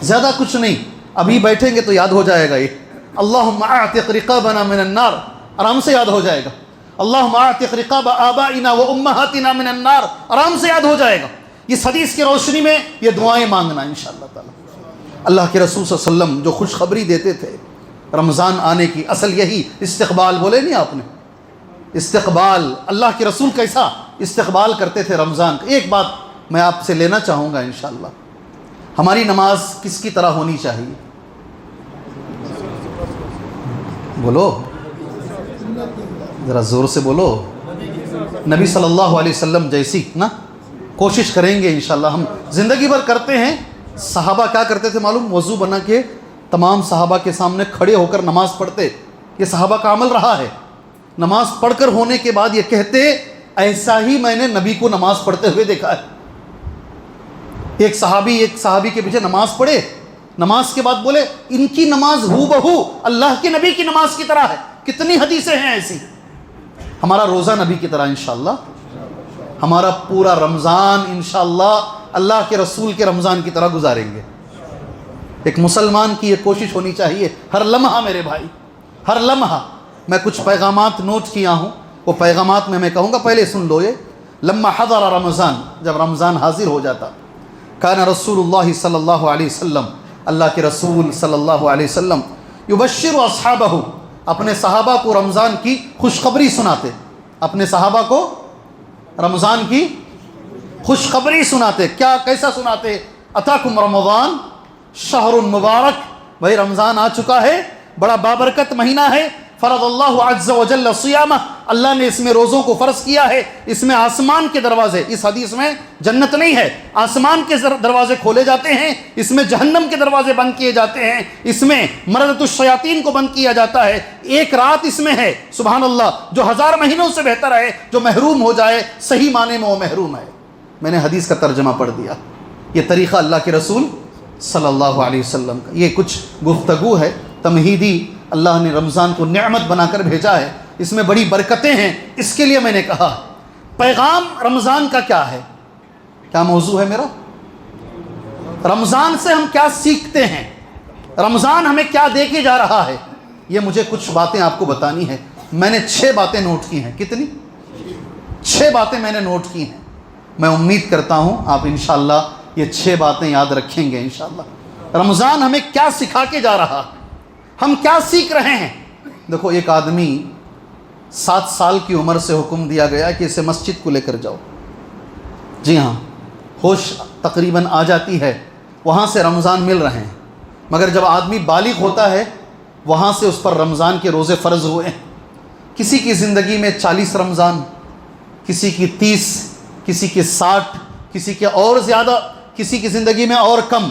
زیادہ کچھ نہیں، ابھی بیٹھیں گے تو یاد ہو جائے گا یہ اللہم اعتق رقابنا من النار، آرام سے یاد ہو جائے گا۔ اللہم اعتق رقاب آبائنا و امہاتنا من النار، آرام سے یاد ہو جائے گا۔ اس حدیث کی روشنی میں یہ دعائیں مانگنا انشاءاللہ تعالی۔ اللہ کے رسول صلی اللہ علیہ وسلم جو خوشخبری دیتے تھے رمضان آنے کی، اصل یہی استقبال، بولے نہیں آپ نے استقبال، اللہ کے رسول کیسا استقبال کرتے تھے رمضان کا۔ ایک بات میں آپ سے لینا چاہوں گا انشاءاللہ، ہماری نماز کس کی طرح ہونی چاہیے؟ بولو ذرا زور سے بولو، نبی صلی اللہ علیہ وسلم جیسی نا کوشش کریں گے انشاءاللہ۔ ہم زندگی بھر کرتے ہیں، صحابہ کیا کرتے تھے معلوم؟ وضو بنا کے تمام صحابہ کے سامنے کھڑے ہو کر نماز پڑھتے، یہ صحابہ کا عمل رہا ہے۔ نماز پڑھ کر ہونے کے بعد یہ کہتے ایسا ہی میں نے نبی کو نماز پڑھتے ہوئے دیکھا ہے۔ ایک صحابی کے پیچھے نماز پڑھے، نماز کے بعد بولے ان کی نماز ہو بہو اللہ کے نبی کی نماز کی طرح ہے۔ کتنی حدیثیں ہیں ایسی۔ ہمارا روزہ نبی کی طرح انشاءاللہ، ہمارا پورا رمضان انشاءاللہ اللہ کے رسول کے رمضان کی طرح گزاریں گے۔ ایک مسلمان کی یہ کوشش ہونی چاہیے ہر لمحہ میرے بھائی، ہر لمحہ۔ میں کچھ پیغامات نوٹ کیا ہوں، وہ پیغامات میں کہوں گا، پہلے سن لو یہ۔ لما حضر رمضان، جب رمضان حاضر ہو جاتا، کان رسول اللہ صلی اللہ علیہ وسلم، اللہ کے رسول صلی اللہ علیہ وسلم یبشر اصحابہ، اپنے صحابہ کو رمضان کی خوشخبری سناتے، اپنے صحابہ کو رمضان کی خوشخبری سناتے۔ کیا کیسا سناتے؟ اتاکم رمضان شہر مبارک، بھائی رمضان آ چکا ہے، بڑا بابرکت مہینہ ہے، فرض اللہ عز وجل صیامہ، اللہ نے اس میں روزوں کو فرض کیا ہے، اس میں آسمان کے دروازے، اس حدیث میں جنت نہیں ہے، آسمان کے دروازے کھولے جاتے ہیں، اس میں جہنم کے دروازے بند کیے جاتے ہیں، اس میں مردۃ الشیاطین کو بند کیا جاتا ہے۔ ایک رات اس میں ہے سبحان اللہ جو 1000 مہینوں سے بہتر ہے، جو محروم ہو جائے صحیح معنی میں وہ محروم ہے۔ میں نے حدیث کا ترجمہ پڑھ دیا، یہ طریقہ اللہ کے رسول صلی اللہ علیہ وسلم کا۔ یہ کچھ گفتگو ہے تمہیدی، اللہ نے رمضان کو نعمت بنا کر بھیجا ہے، اس میں بڑی برکتیں ہیں، اس کے لیے میں نے کہا پیغام رمضان کا کیا ہے، کیا موضوع ہے میرا؟ رمضان سے ہم کیا سیکھتے ہیں، رمضان ہمیں کیا دے کے جا رہا ہے، یہ مجھے کچھ باتیں آپ کو بتانی ہے۔ میں نے 6 باتیں نوٹ کی ہیں۔ کتنی؟ 6 باتیں میں نے نوٹ کی ہیں۔ میں امید کرتا ہوں آپ انشاءاللہ یہ 6 باتیں یاد رکھیں گے انشاءاللہ۔ رمضان ہمیں کیا سکھا کے جا رہا ہے، ہم کیا سیکھ رہے ہیں؟ دیکھو، ایک آدمی 7 سال کی عمر سے حکم دیا گیا کہ اسے مسجد کو لے کر جاؤ۔ جی ہاں، ہوش تقریباً آ جاتی ہے، وہاں سے رمضان مل رہے ہیں، مگر جب آدمی بالغ ہوتا ہے وہاں سے اس پر رمضان کے روزے فرض ہوئے ہیں۔ کسی کی زندگی میں 40 رمضان، کسی کی 30، کسی کی 60، کسی کے اور زیادہ، کسی کی زندگی میں اور کم۔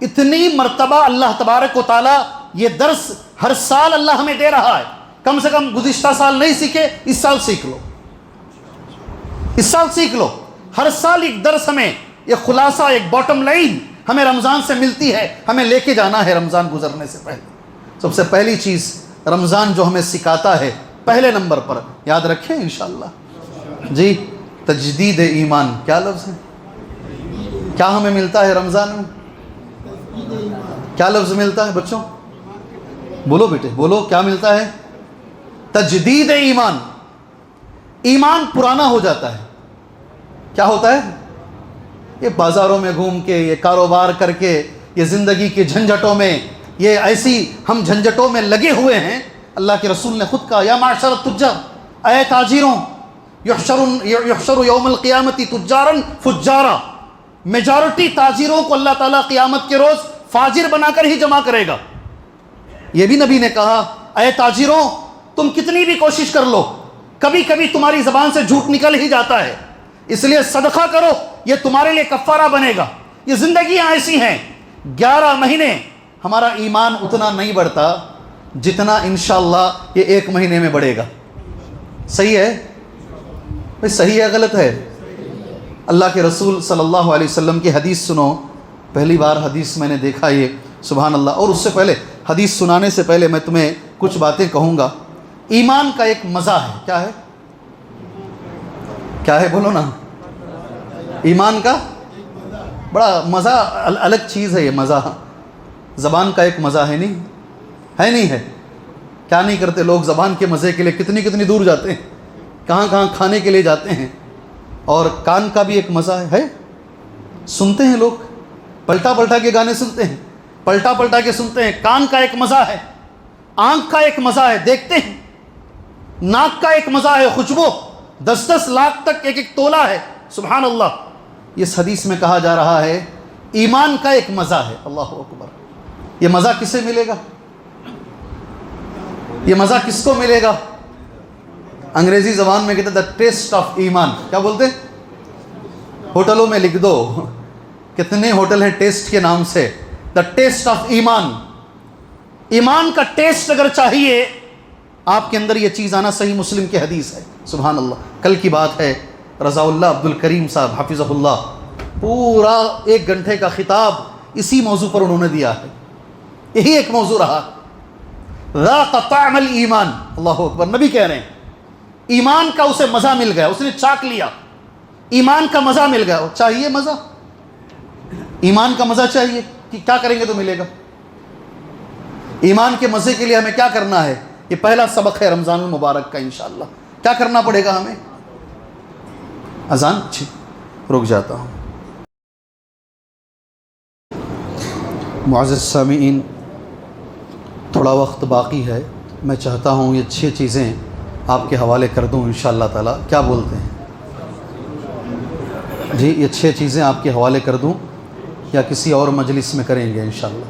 اتنی مرتبہ اللہ تبارک و تعالی یہ درس ہر سال اللہ ہمیں دے رہا ہے۔ کم سے کم گزشتہ سال نہیں سیکھے، اس سال سیکھ لو، اس سال سیکھ لو۔ ہر سال ایک درس ہمیں، ایک خلاصہ، ایک باٹم لائن ہمیں رمضان سے ملتی ہے، ہمیں لے کے جانا ہے رمضان گزرنے سے پہلے۔ سب سے پہلی چیز رمضان جو ہمیں سکھاتا ہے، پہلے نمبر پر یاد رکھیں انشاءاللہ، جی تجدید ایمان۔ کیا لفظ ہے؟ کیا ہمیں ملتا ہے رمضان میں؟ کیا لفظ ملتا ہے بچوں؟ بولو بیٹے بولو، کیا ملتا ہے؟ تجدید ایمان۔ ایمان پرانا ہو جاتا ہے۔ کیا ہوتا ہے؟ یہ بازاروں میں گھوم کے، یہ کاروبار کر کے، یہ زندگی کے جھنجھٹوں میں، یہ ایسی ہم جھنجھٹوں میں لگے ہوئے ہیں. اللہ کے رسول نے خود کہا یا معشر التجار، اے تاجروں، یحشر یوم القیامت تجارا فجارا، میجورٹی تاجروں کو اللہ تعالیٰ قیامت کے روز فاجر بنا کر ہی جمع کرے گا. یہ بھی نبی نے کہا اے تاجروں، تم کتنی بھی کوشش کر لو، کبھی کبھی تمہاری زبان سے جھوٹ نکل ہی جاتا ہے، اس لیے صدقہ کرو، یہ تمہارے لیے کفارہ بنے گا. یہ زندگیاں ایسی ہیں، 11 مہینے ہمارا ایمان اتنا نہیں بڑھتا جتنا انشاءاللہ یہ 1 مہینے میں بڑھے گا. صحیح ہے بھائی؟ صحیح ہے غلط ہے؟ اللہ کے رسول صلی اللہ علیہ وسلم کی حدیث سنو. پہلی بار حدیث میں نے دیکھا یہ، سبحان اللہ. اور اس سے پہلے، حدیث سنانے سے پہلے میں تمہیں کچھ باتیں کہوں گا. ایمان کا ایک مزہ ہے. کیا ہے؟ کیا ہے بولو نا. ایمان کا بڑا مزہ، الگ چیز ہے یہ مزہ. زبان کا ایک مزہ ہے، نہیں ہے؟ نہیں ہے؟ کیا نہیں کرتے لوگ زبان کے مزے کے لیے، کتنی کتنی دور جاتے ہیں، کہاں کہاں کھانے کے لیے جاتے ہیں. اور کان کا بھی ایک مزہ ہے. سنتے ہیں لوگ، پلٹا پلٹا کے گانے سنتے ہیں، پلٹا پلٹا کے سنتے ہیں. کان کا ایک مزہ ہے، آنکھ کا ایک مزہ ہے، دیکھتے ہیں. ناک کا ایک مزہ ہے، خوشبو 10-10 لاکھ تک ایک تولہ ہے. سبحان اللہ. اس حدیث میں کہا جا رہا ہے ایمان کا ایک مزہ ہے. اللہ اکبر. یہ مزہ کسے ملے گا؟ یہ مزہ کس کو ملے گا؟ انگریزی زبان میں کہتے ہیں دا ٹیسٹ آف ایمان. کیا بولتے ہیں؟ ہوٹلوں میں لکھ دو، کتنے ہوٹل ہیں ٹیسٹ کے نام سے. دا ٹیسٹ آف ایمان. ایمان کا ٹیسٹ اگر چاہیے آپ کے اندر، یہ چیز آنا. صحیح مسلم کی حدیث ہے. سبحان اللہ. کل کی بات ہے، رضا اللہ عبد الکریم صاحب حفظہ اللہ، پورا 1 گھنٹے کا خطاب اسی موضوع پر انہوں نے دیا ہے. یہی ایک موضوع رہا، ذاق طعم الایمان. اللہ اکبر. نبی کہہ رہے ہیں ایمان کا اسے مزہ مل گیا، اس نے چاک لیا، ایمان کا مزہ مل گیا. چاہیے مزہ، ایمان کا مزہ چاہیے کہ کیا کریں گے تو ملے گا. ایمان کے مزے کے لیے ہمیں کیا کرنا ہے؟ یہ پہلا سبق ہے رمضان المبارک کا. انشاءاللہ کیا کرنا پڑے گا ہمیں؟ اذان رک جاتا ہوں. معزز سامعین، تھوڑا وقت باقی ہے، میں چاہتا ہوں یہ 6 چیزیں آپ کے حوالے کر دوں انشاءاللہ تعالی. کیا بولتے ہیں جی؟ یہ 6 چیزیں آپ کے حوالے کر دوں یا کسی اور مجلس میں کریں گے انشاءاللہ؟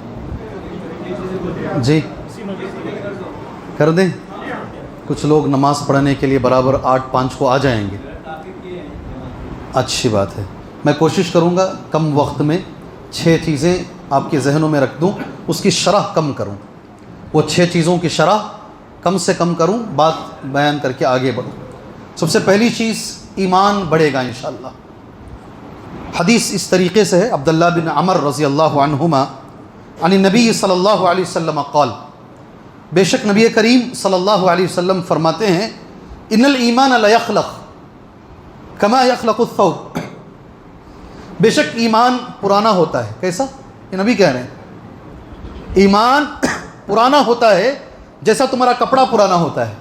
جی کر دیں. کچھ لوگ نماز پڑھنے کے لیے برابر 8:05 کو آ جائیں گے. اچھی بات ہے. میں کوشش کروں گا کم وقت میں 6 چیزیں آپ کے ذہنوں میں رکھ دوں، اس کی شرح کم کروں. وہ 6 چیزوں کی شرح کم سے کم کروں، بات بیان کر کے آگے بڑھوں. سب سے پہلی چیز، ایمان بڑھے گا انشاءاللہ. حدیث اس طریقے سے ہے، عبداللہ بن عمر رضی اللہ عنہما عن النبی صلی اللہ علیہ وسلم قال، بے شک نبی کریم صلی اللہ علیہ وسلم فرماتے ہیں ان الایمان لیخلق کما یخلق الثوب. بے شک ایمان پرانا ہوتا ہے. کیسا؟ یہ نبی کہہ رہے ہیں ایمان پرانا ہوتا ہے جیسا تمہارا کپڑا پرانا ہوتا ہے.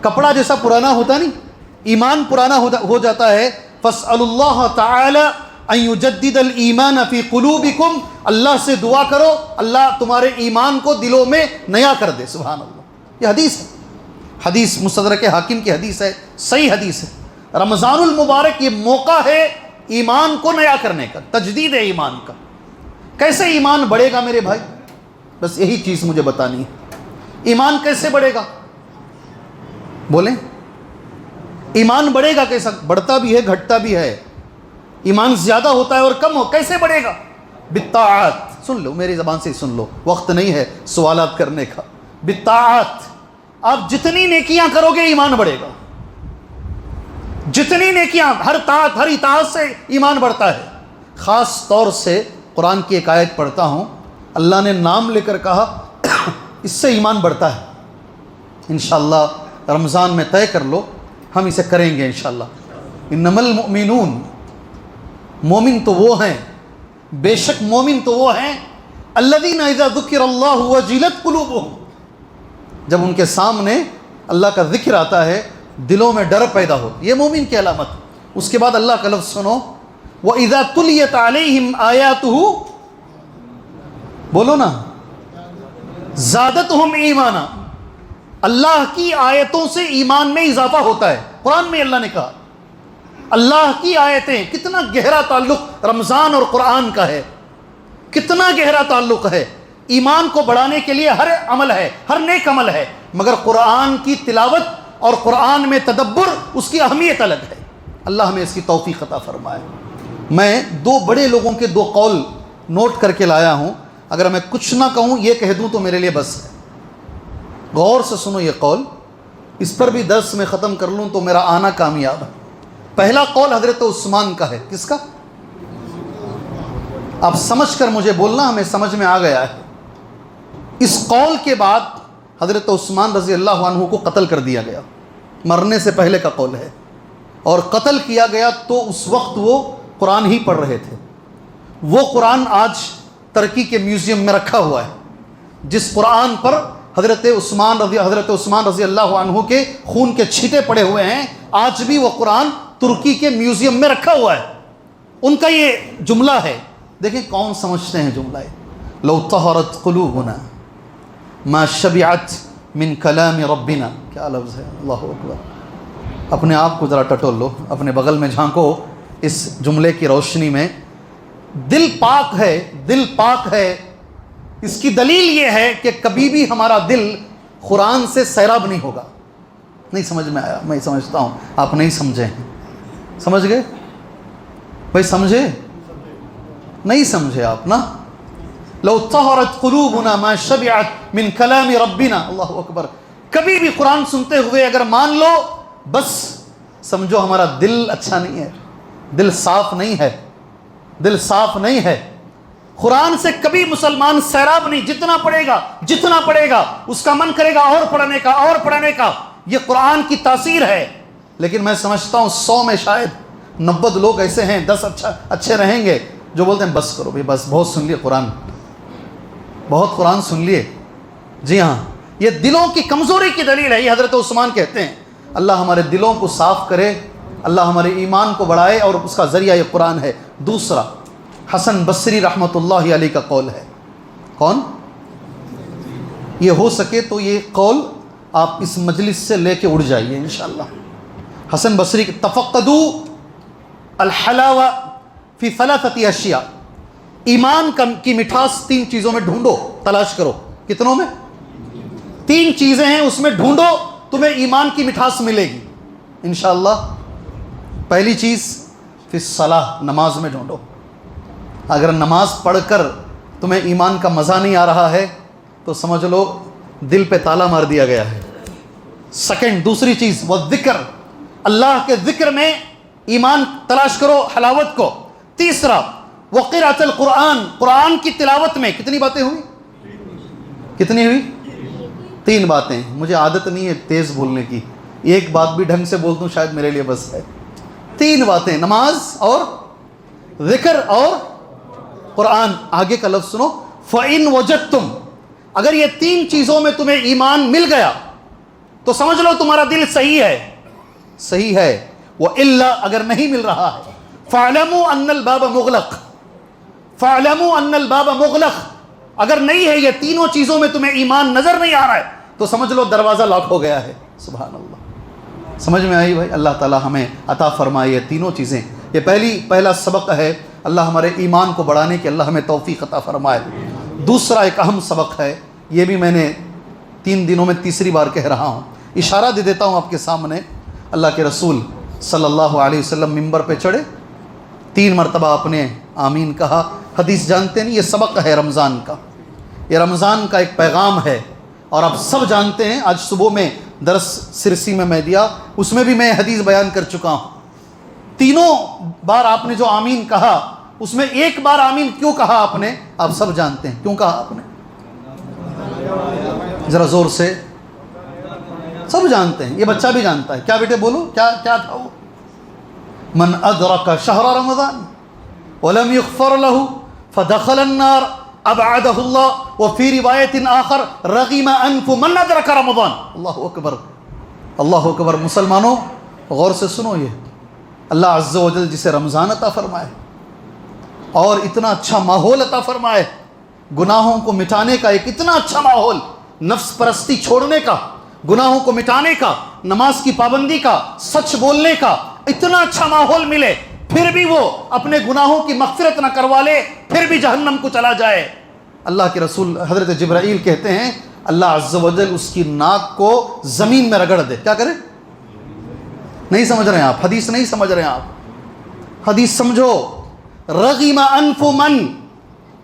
کپڑا جیسا پرانا ہوتا نہیں، ایمان پرانا ہو جاتا ہے. فاسألوا اللہ تعالی ان یجدد الایمان فی قلوبکم. اللہ سے دعا کرو اللہ تمہارے ایمان کو دلوں میں نیا کر دے. سبحان اللہ. یہ حدیث ہے، حدیث مستدرک حاکم کی حدیث ہے، صحیح حدیث ہے. رمضان المبارک یہ موقع ہے ایمان کو نیا کرنے کا، تجدید ہے ایمان کا. کیسے ایمان بڑھے گا میرے بھائی؟ بس یہی چیز مجھے بتانی ہے. ایمان کیسے بڑھے گا؟ بولیں ایمان بڑھے گا کیسا؟ بڑھتا بھی ہے گھٹتا بھی ہے. ایمان زیادہ ہوتا ہے اور کم ہو. کیسے بڑھے گا؟ بالطاعات. سن لو میری زبان سے سن لو، وقت نہیں ہے سوالات کرنے کا. بالطاعات. آپ جتنی نیکیاں کرو گے ایمان بڑھے گا. جتنی نیکیاں، ہر طاعت، ہر اطاعت سے ایمان بڑھتا ہے. خاص طور سے قرآن کی ایک آیت پڑھتا ہوں، اللہ نے نام لے کر کہا اس سے ایمان بڑھتا ہے. انشاءاللہ رمضان میں طے کر لو، ہم اسے کریں گے انشاءاللہ. انما المؤمنون، مومن تو وہ ہیں، بے شک مومن تو وہ ہیں الذین اذا ذکر اللہ وجلت قلوبہم، جب ان کے سامنے اللہ کا ذکر آتا ہے دلوں میں ڈر پیدا ہو. یہ مومن کی علامت. اس کے بعد اللہ کا لفظ سنو، وَإِذَا تُلِيَتْ عَلَيْهِمْ آيَاتُهُ بولو نا، زادتہم ایمانا، اللہ کی آیتوں سے ایمان میں اضافہ ہوتا ہے۔ قرآن میں اللہ نے کہا اللہ کی آیتیں، کتنا گہرا تعلق رمضان اور قرآن کا ہے، کتنا گہرا تعلق ہے۔ ایمان کو بڑھانے کے لیے ہر عمل ہے، ہر نیک عمل ہے، مگر قرآن کی تلاوت اور قرآن میں تدبر، اس کی اہمیت الگ ہے۔ اللہ ہمیں اس کی توفیق عطا فرمائے۔ میں دو بڑے لوگوں کے دو قول نوٹ کر کے لایا ہوں، اگر میں کچھ نہ کہوں یہ کہہ دوں تو میرے لیے بس ہے۔ غور سے سنو یہ قول، اس پر بھی درس میں ختم کر لوں تو میرا آنا کامیاب ہے۔ پہلا قول حضرت عثمان کا ہے۔ کس کا؟ آپ سمجھ کر مجھے بولنا، ہمیں سمجھ میں آ گیا ہے۔ اس قول کے بعد حضرت عثمان رضی اللہ عنہ کو قتل کر دیا گیا، مرنے سے پہلے کا قول ہے، اور قتل کیا گیا تو اس وقت وہ قرآن ہی پڑھ رہے تھے۔ وہ قرآن آج ترکی کے میوزیم میں رکھا ہوا ہے، جس قرآن پر حضرت عثمان رضی اللہ عنہ کے خون کے چھینٹے پڑے ہوئے ہیں، آج بھی وہ قرآن ترکی کے میوزیم میں رکھا ہوا ہے۔ ان کا یہ جملہ ہے، دیکھیں کون سمجھتے ہیں جملہ ہے، لو طہرت قلوبنا ما شبعت من کلام ربنا۔ کیا لفظ ہے، اللہ اکبر۔ اپنے آپ کو ذرا ٹٹول لو، اپنے بغل میں جھانکو، اس جملے کی روشنی میں دل پاک ہے، دل پاک ہے۔ اس کی دلیل یہ ہے کہ کبھی بھی ہمارا دل قرآن سے سیراب نہیں ہوگا۔ نہیں سمجھ میں آیا؟ میں سمجھتا ہوں آپ نہیں سمجھے ہیں۔ سمجھ گئے بھائی؟ سمجھے؟ نہیں سمجھے آپ نا؟ لو طہرت قلوبنا ما شبعت من کلام ربنا، اللہ اکبر۔ کبھی بھی قرآن سنتے ہوئے اگر مان لو، بس سمجھو ہمارا دل اچھا نہیں ہے، دل صاف نہیں ہے، دل صاف نہیں ہے۔ قرآن سے کبھی مسلمان سیراب نہیں، جتنا پڑھے گا اس کا من کرے گا اور پڑھنے کا۔ یہ قرآن کی تاثیر ہے۔ لیکن میں سمجھتا ہوں 100 میں شاید 90 لوگ ایسے ہیں، 10 اچھے رہیں گے جو بولتے ہیں بس کرو بھائی، بس بہت سن لیے قرآن، بہت قرآن سن لیے۔ جی ہاں، یہ دلوں کی کمزوری کی دلیل ہے۔ یہ حضرت عثمان کہتے ہیں اللہ ہمارے دلوں کو صاف کرے، اللہ ہمارے ایمان کو بڑھائے، اور اس کا ذریعہ یہ قرآن ہے۔ دوسرا حسن بصری رحمۃ اللہ علیہ کا قول ہے۔ کون؟ یہ ہو سکے تو یہ قول آپ اس مجلس سے لے کے اڑ جائیے انشاءاللہ۔ حسن بصری کے تفقدوا الحلاوہ فی ثلاثۃ اشیاء، ایمان کی مٹھاس 3 چیزوں میں ڈھونڈو، تلاش کرو۔ کتنوں میں؟ 3 چیزیں ہیں، اس میں ڈھونڈو، تمہیں ایمان کی مٹھاس ملے گی انشاءاللہ۔ پہلی چیز فی الصلاۃ، نماز میں ڈھونڈو۔ اگر نماز پڑھ کر تمہیں ایمان کا مزہ نہیں آ رہا ہے تو سمجھ لو دل پہ تالا مار دیا گیا ہے۔ سیکنڈ، دوسری چیز والذکر، اللہ کے ذکر میں ایمان تلاش کرو، حلاوت کو۔ تیسرا وقراءۃ القرآن، قرآن کی تلاوت میں کتنی باتیں ہوئی؟ کتنی ہوئی؟ 3 باتیں۔ مجھے عادت نہیں ہے تیز بولنے کی، ایک بات بھی ڈھنگ سے بولتا ہوں شاید میرے لیے بس ہے۔ 3 باتیں، نماز اور ذکر اور قرآن۔ آگے کا لفظ سنو، فَإِن وَجَدْتُمْ، اگر یہ 3 چیزوں میں تمہیں ایمان مل گیا تو سمجھ لو تمہارا دل صحیح ہے۔ وَإِلَّا، اگر نہیں مل رہا ہے، فَاعْلَمُوا أَنَّ الْبَابَ مُغْلَقٌ، اگر نہیں ہے یہ تینوں چیزوں میں تمہیں ایمان نظر نہیں آ رہا ہے تو سمجھ لو دروازہ لاک ہو گیا ہے۔ سبحان اللہ، سمجھ میں آئی بھائی؟ اللہ تعالی ہمیں عطا فرمائے یہ تینوں چیزیں۔ یہ پہلا سبق ہے، اللہ ہمارے ایمان کو بڑھانے کی اللہ ہمیں توفیق عطا فرمائے۔ دوسرا ایک اہم سبق ہے، یہ بھی میں نے 3 دنوں میں تیسری بار کہہ رہا ہوں، اشارہ دے دیتا ہوں آپ کے سامنے۔ اللہ کے رسول صلی اللہ علیہ وسلم ممبر پہ چڑھے، 3 مرتبہ آپ نے آمین کہا۔ حدیث جانتے نہیں، یہ سبق ہے رمضان کا، یہ رمضان کا ایک پیغام ہے، اور آپ سب جانتے ہیں۔ آج صبح میں درس سرسی میں دیا، اس میں بھی میں حدیث بیان کر چکا ہوں۔ تینوں بار آپ نے جو آمین کہا، اس میں ایک بار آمین کیوں کہا آپ نے؟ آپ سب جانتے ہیں کیوں کہا آپ نے، ذرا زور سے، سب جانتے ہیں، یہ بچہ بھی جانتا ہے۔ کیا بیٹے بولو، کیا تھا وہ؟ من ادرک شہر رمضان ولم یغفر له فدخل النار ابعدہ اللہ، وفی روایت آخر رغم انف من ادرک رمضان۔ اللہ اکبر، اللہ اکبر۔ مسلمانوں غور سے سنو، یہ اللہ عز و جل جسے رمضان عطا فرمائے اور اتنا اچھا ماحول عطا فرمائے، گناہوں کو مٹانے کا ایک اتنا اچھا ماحول، نفس پرستی چھوڑنے کا، گناہوں کو مٹانے کا، نماز کی پابندی کا، سچ بولنے کا اتنا اچھا ماحول ملے، پھر بھی وہ اپنے گناہوں کی مغفرت نہ کروا لے، پھر بھی جہنم کو چلا جائے۔ اللہ کے رسول حضرت جبرائیل کہتے ہیں اللہ عز و جل اس کی ناک کو زمین میں رگڑ دے، کیا کرے؟ نہیں سمجھ رہے ہیں آپ، حدیث نہیں سمجھ رہے ہیں آپ، حدیث سمجھو۔ رغم انف من،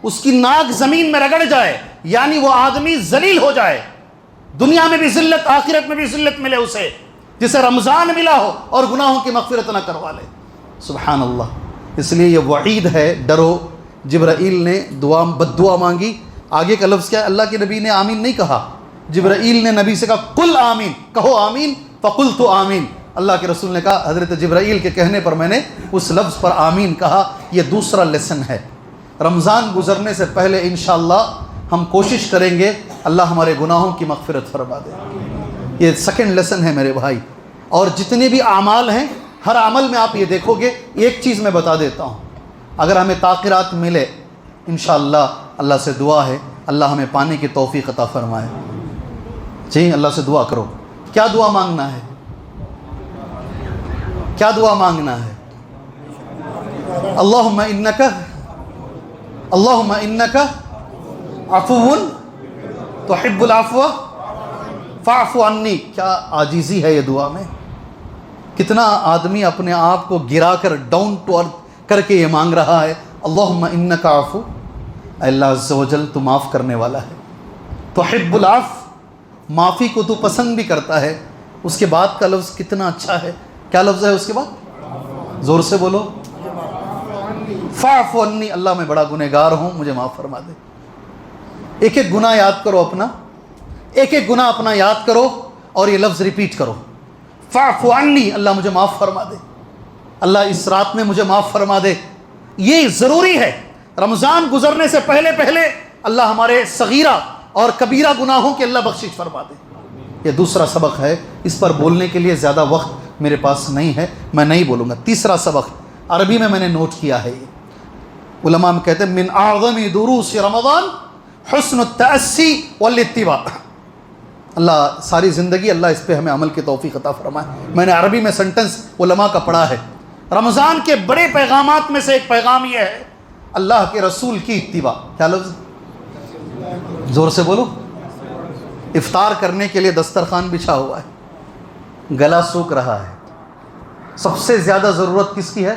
اس کی ناک زمین میں رگڑ جائے، یعنی وہ آدمی ذلیل ہو جائے، دنیا میں بھی ذلت، آخرت میں بھی ذلت ملے اسے، جسے رمضان ملا ہو اور گناہوں کی مغفرت نہ کروا لے۔ سبحان اللہ۔ اس لیے یہ وعید ہے، ڈرو۔ جبرائیل نے بد دعا مانگی، آگے کا لفظ کیا ہے؟ اللہ کے نبی نے آمین نہیں کہا، جبرائیل نے نبی سے کہا قل آمین، کہو آمین، فقلت آمین۔ اللہ کے رسول نے کہا حضرت جبرائیل کے کہنے پر میں نے اس لفظ پر آمین کہا۔ یہ دوسرا لیسن ہے۔ رمضان گزرنے سے پہلے انشاءاللہ ہم کوشش کریں گے اللہ ہمارے گناہوں کی مغفرت فرما دے۔ یہ سیکنڈ لیسن ہے میرے بھائی۔ اور جتنے بھی اعمال ہیں، ہر عمل میں آپ یہ دیکھو گے، ایک چیز میں بتا دیتا ہوں، اگر ہمیں تاخیرات ملے انشاءاللہ اللہ سے دعا ہے اللہ ہمیں پانے کی توفیق عطا فرمائے۔ جی اللہ سے دعا کرو۔ کیا دعا مانگنا ہے؟ کیا دعا مانگنا ہے؟ اللہم انک عفو تحب العفو فاعف عنی۔ کیا عاجزی ہے یہ دعا میں، کتنا آدمی اپنے آپ کو گرا کر ڈاؤن ٹو ارتھ کر کے یہ مانگ رہا ہے اللہم انک عفو، اللہ عز و جل تو معاف کرنے والا ہے، تحب العفو، معافی کو تو پسند بھی کرتا ہے۔ اس کے بعد کا لفظ کتنا اچھا ہے، کیا لفظ ہے اس کے بعد؟ زور سے بولو، فاعف عنی، اللہ میں بڑا گنہگار ہوں مجھے معاف فرما دے۔ ایک ایک گناہ یاد کرو اپنا، ایک ایک گناہ اپنا یاد کرو اور یہ لفظ ریپیٹ کرو، فاعف عنی، اللہ مجھے معاف فرما دے، اللہ اس رات میں مجھے معاف فرما دے۔ یہ ضروری ہے، رمضان گزرنے سے پہلے پہلے اللہ ہمارے صغیرہ اور کبیرہ گناہوں کے اللہ بخشش فرما دے۔ یہ دوسرا سبق ہے، اس پر بولنے کے لیے زیادہ وقت میرے پاس نہیں ہے، میں نہیں بولوں گا۔ تیسرا سبق عربی میں نے نوٹ کیا ہے، یہ علماء میں کہتے ہیں من اعظم دروس رمضان حسن التأسی والاتباع۔ اللہ ساری زندگی اللہ اس پہ ہمیں عمل کی توفیق عطا فرمائے۔ میں نے عربی میں سنٹنس علماء کا پڑھا ہے، رمضان کے بڑے پیغامات میں سے ایک پیغام یہ ہے اللہ کے رسول کی اتباع۔ کیا لفظ؟ زور سے بولو۔ افطار کرنے کے لیے دسترخوان بچھا ہوا ہے، گلا سوکھ رہا ہے، سب سے زیادہ ضرورت کس کی ہے؟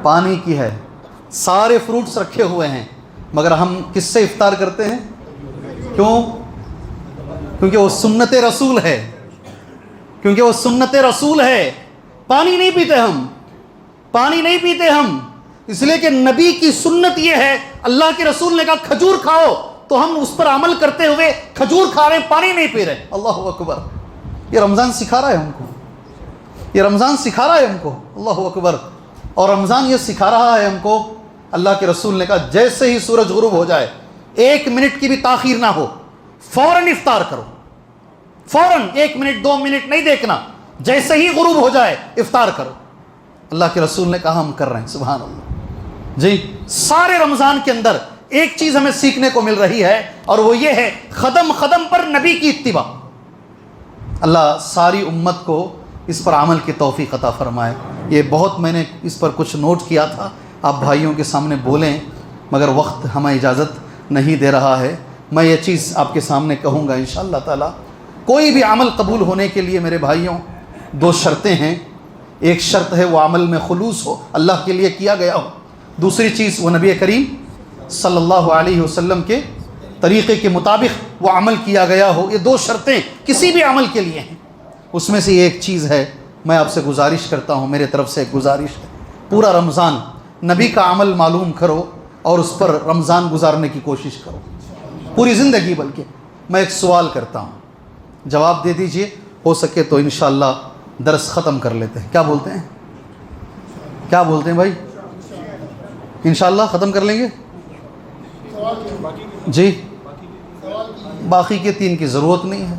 پانی کی ہے، سارے فروٹس رکھے ہوئے ہیں، مگر ہم کس سے افطار کرتے ہیں؟ کیوں؟ کیونکہ وہ سنت رسول ہے، کیونکہ وہ سنت رسول ہے۔ پانی نہیں پیتے ہم، پانی نہیں پیتے ہم، اس لیے کہ نبی کی سنت یہ ہے، اللہ کے رسول نے کہا کھجور کھاؤ، تو ہم اس پر عمل کرتے ہوئے کھجور کھا رہے ہیں، پانی نہیں پی رہے۔ اللہ اکبر۔ یہ رمضان سکھا رہا ہے ہم کو، یہ رمضان سکھا رہا ہے ہم کو، اللہ اکبر۔ اور رمضان یہ سکھا رہا ہے ہم کو، اللہ کے رسول نے کہا جیسے ہی سورج غروب ہو جائے 1 منٹ کی بھی تاخیر نہ ہو، فوراً افطار کرو، فوراً 1 منٹ 2 منٹ نہیں دیکھنا، جیسے ہی غروب ہو جائے افطار کرو۔ اللہ کے رسول نے کہا ہم کر رہے ہیں، سبحان اللہ۔ جی سارے رمضان کے اندر ایک چیز ہمیں سیکھنے کو مل رہی ہے، اور وہ یہ ہے قدم قدم پر نبی کی اتباع۔ اللہ ساری امت کو اس پر عمل کی توفیق عطا فرمائے۔ یہ بہت میں نے اس پر کچھ نوٹ کیا تھا، آپ بھائیوں کے سامنے بولیں، مگر وقت ہمیں اجازت نہیں دے رہا ہے۔ میں یہ چیز آپ کے سامنے کہوں گا انشاءاللہ تعالی۔ کوئی بھی عمل قبول ہونے کے لیے میرے بھائیوں 2 شرطیں ہیں۔ ایک شرط ہے وہ عمل میں خلوص ہو، اللہ کے لیے کیا گیا ہو۔ دوسری چیز وہ نبی کریم صلی اللہ علیہ وسلم کے طریقے کے مطابق وہ عمل کیا گیا ہو۔ یہ 2 شرطیں کسی بھی عمل کے لیے ہیں۔ اس میں سے ایک چیز ہے، میں آپ سے گزارش کرتا ہوں، میرے طرف سے ایک گزارش ہے، پورا رمضان نبی کا عمل معلوم کرو اور اس پر رمضان گزارنے کی کوشش کرو، پوری زندگی۔ بلکہ میں ایک سوال کرتا ہوں، جواب دے دیجئے، ہو سکے تو انشاءاللہ درس ختم کر لیتے ہیں۔ کیا بولتے ہیں؟ کیا بولتے ہیں بھائی؟ انشاءاللہ ختم کر لیں گے؟ جی باقی کے 3 کی ضرورت نہیں ہے،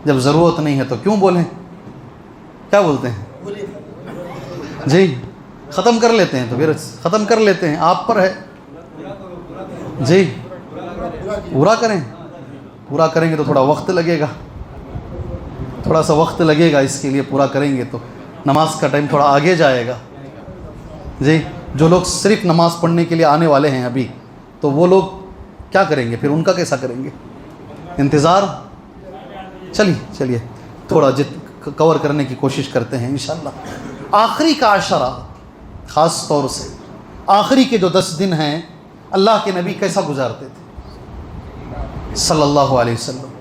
جب ضرورت نہیں ہے تو کیوں بولیں؟ کیا بولتے ہیں؟ جی ختم کر لیتے ہیں، تو پھر ختم کر لیتے ہیں، آپ پر ہے۔ جی پورا کریں. پورا کریں گے تو تھوڑا وقت لگے گا, تھوڑا سا وقت لگے گا اس کے لیے. پورا کریں گے تو نماز کا ٹائم تھوڑا آگے جائے گا. جی, جو لوگ صرف نماز پڑھنے کے لیے آنے والے ہیں ابھی, تو وہ لوگ کیا کریں گے پھر؟ ان کا کیسا کریں گے؟ انتظار. چلیے تھوڑا کور کرنے کی کوشش کرتے ہیں انشاءاللہ. آخری کا عشرہ, خاص طور سے آخری کے جو 10 دن ہیں, اللہ کے نبی کیسا گزارتے تھے صلی اللہ علیہ وسلم.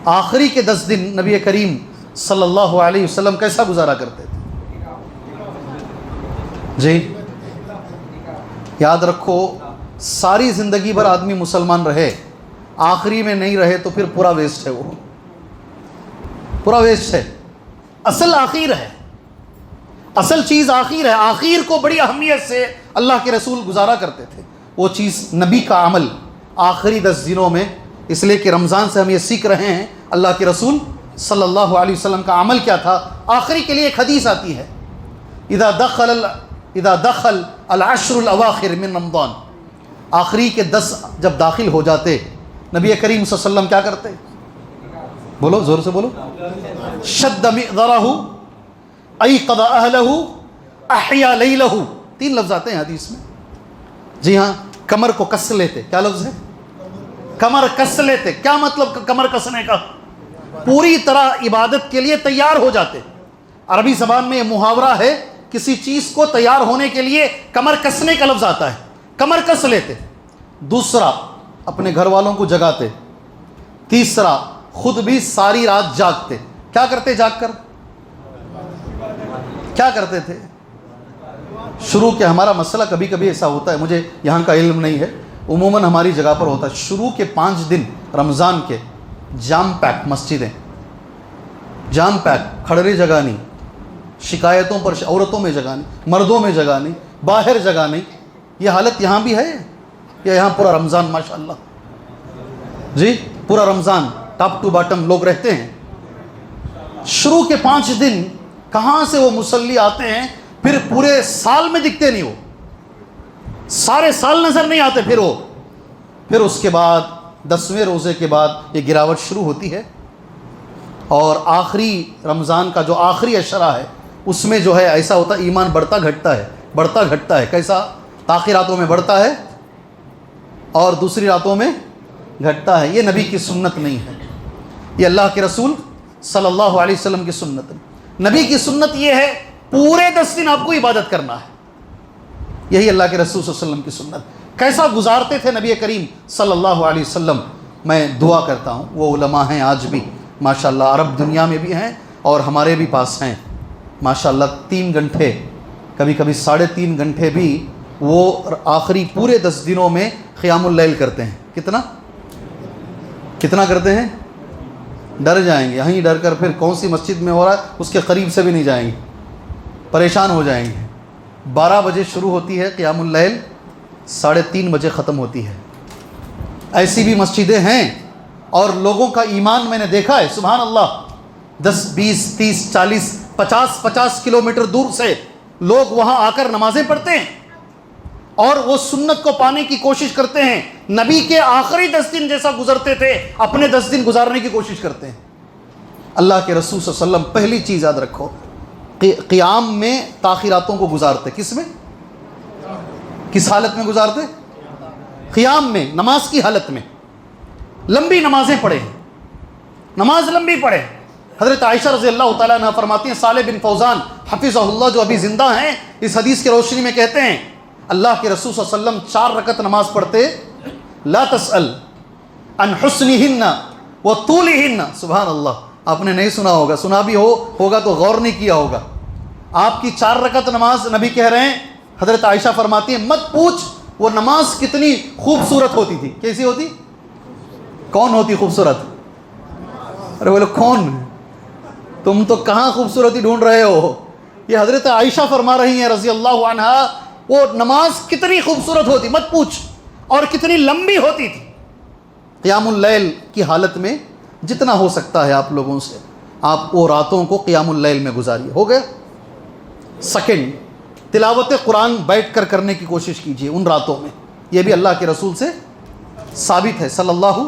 آخری کے 10 دن نبی کریم صلی اللہ علیہ وسلم کیسا گزارا کرتے تھے؟ جی یاد رکھو, ساری زندگی بھر آدمی مسلمان رہے, آخری میں نہیں رہے تو پھر پورا ویسٹ ہے, وہ پورا ویسٹ ہے. اصل آخر ہے, اصل چیز آخر ہے. آخر کو بڑی اہمیت سے اللہ کے رسول گزارا کرتے تھے. وہ چیز نبی کا عمل آخری 10 دنوں میں, اس لیے کہ رمضان سے ہم یہ سیکھ رہے ہیں اللہ کے رسول صلی اللہ علیہ وسلم کا عمل کیا تھا. آخری کے لیے ایک حدیث آتی ہے, اذا دخل العشر الاواخر من رمضان, آخری کے 10 جب داخل ہو جاتے, نبی کریم صلی اللہ علیہ وسلم کیا کرتے؟ بولو, زور سے بولو. شد مئذرہ ایقظ اہلہ احیا لیلہ. 3 لفظ آتے ہیں حدیث میں. جی ہاں, کمر کو کس لیتے. کیا لفظ ہے؟ کمر کس لیتے. کیا مطلب کمر کسنے کا؟ پوری طرح عبادت کے لیے تیار ہو جاتے. عربی زبان میں یہ محاورہ ہے, کسی چیز کو تیار ہونے کے لیے کمر کسنے کا لفظ آتا ہے. کمر کس لیتے. دوسرا, اپنے گھر والوں کو جگاتے. تیسرا, خود بھی ساری رات جاگتے. کیا کرتے جاگ کر؟ کیا کرتے تھے؟ شروع کے ہمارا مسئلہ کبھی کبھی ایسا ہوتا ہے, مجھے یہاں کا علم نہیں ہے, عموماً ہماری جگہ پر ہوتا ہے. شروع کے 5 دن رمضان کے جام پیک مسجدیں, جام پیک, کھڑری جگہ نہیں, شکایتوں پر عورتوں میں جگہ نہیں, مردوں میں جگہ نہیں, باہر جگہ نہیں. یہ حالت یہاں بھی ہے یا یہاں پورا رمضان ماشاءاللہ جی پورا رمضان ٹاپ ٹو باٹم لوگ رہتے ہیں؟ شروع کے 5 دن کہاں سے وہ مصلی آتے ہیں, پھر پورے سال میں دکھتے نہیں, وہ سارے سال نظر نہیں آتے. پھر اس کے بعد 10ویں روزے کے بعد یہ گراوٹ شروع ہوتی ہے, اور آخری رمضان کا جو آخری عشرہ ہے اس میں جو ہے ایسا ہوتا ہے, ایمان بڑھتا گھٹتا ہے, بڑھتا گھٹتا ہے. کیسا؟ آخری راتوں میں بڑھتا ہے اور دوسری راتوں میں گھٹتا ہے. یہ نبی کی سنت نہیں ہے, یہ اللہ کے رسول صلی اللہ علیہ وسلم کی سنت ہے. نبی کی سنت یہ ہے پورے 10 دن آپ کو عبادت کرنا ہے. یہی اللہ کے رسول صلی اللہ علیہ وسلم کی سنت. کیسا گزارتے تھے نبی کریم صلی اللہ علیہ وسلم؟ میں دعا کرتا ہوں, وہ علماء ہیں آج بھی ماشاءاللہ, عرب دنیا میں بھی ہیں اور ہمارے بھی پاس ہیں ماشاءاللہ, 3 گھنٹے کبھی کبھی 3.5 گھنٹے بھی وہ آخری پورے 10 دنوں میں قیام اللیل کرتے ہیں. کتنا کرتے ہیں؟ ڈر جائیں گے, یہیں ڈر کر پھر کون سی مسجد میں ہو رہا ہے اس کے قریب سے بھی نہیں جائیں گے, پریشان ہو جائیں گے. 12 بجے شروع ہوتی ہے قیام اللیل, 3:30 بجے ختم ہوتی ہے. ایسی بھی مسجدیں ہیں, اور لوگوں کا ایمان میں نے دیکھا ہے سبحان اللہ, 10 20 30 40 50 کلومیٹر دور سے لوگ وہاں آ کر نمازیں پڑھتے ہیں اور وہ سنت کو پانے کی کوشش کرتے ہیں. نبی کے آخری 10 دن جیسا گزرتے تھے اپنے 10 دن گزارنے کی کوشش کرتے ہیں. اللہ کے رسول صلی اللہ علیہ وسلم, پہلی چیز یاد رکھو, قیام میں تاخیراتوں کو گزارتے. کس میں؟ کس حالت میں گزارتے؟ قیام میں, نماز کی حالت میں. لمبی نمازیں پڑھیں, نماز لمبی پڑھیں. حضرت عائشہ رضی اللہ تعالیٰ عنہ فرماتی ہیں, صالح بن فوزان حفظہ اللہ جو ابھی زندہ ہیں, اس حدیث کی روشنی میں کہتے ہیں اللہ کے رسول صلی اللہ علیہ وسلم 4 رکعت نماز پڑھتے, لا تسأل عن حسنہن وطولہن. سبحان اللہ, آپ نے نہیں سنا ہوگا, سنا بھی ہوگا تو غور نہیں کیا ہوگا. آپ کی 4 رکعت نماز نبی کہہ رہے ہیں, حضرت عائشہ فرماتی ہیں مت پوچھ وہ نماز کتنی خوبصورت ہوتی تھی. کیسی ہوتی؟ کون ہوتی خوبصورت؟ ارے بولے کون؟ تم تو کہاں خوبصورتی ڈھونڈ رہے ہو, یہ حضرت عائشہ فرما رہی ہیں رضی اللہ عنہا, وہ نماز کتنی خوبصورت ہوتی مت پوچھ, اور کتنی لمبی ہوتی تھی. قیام اللیل کی حالت میں جتنا ہو سکتا ہے آپ لوگوں سے, آپ وہ راتوں کو قیام اللیل میں گزاریے. ہو گیا؟ سیکنڈ, تلاوت قرآن بیٹھ کر کرنے کی کوشش کیجیے ان راتوں میں. یہ بھی اللہ کے رسول سے ثابت ہے صلی اللہ.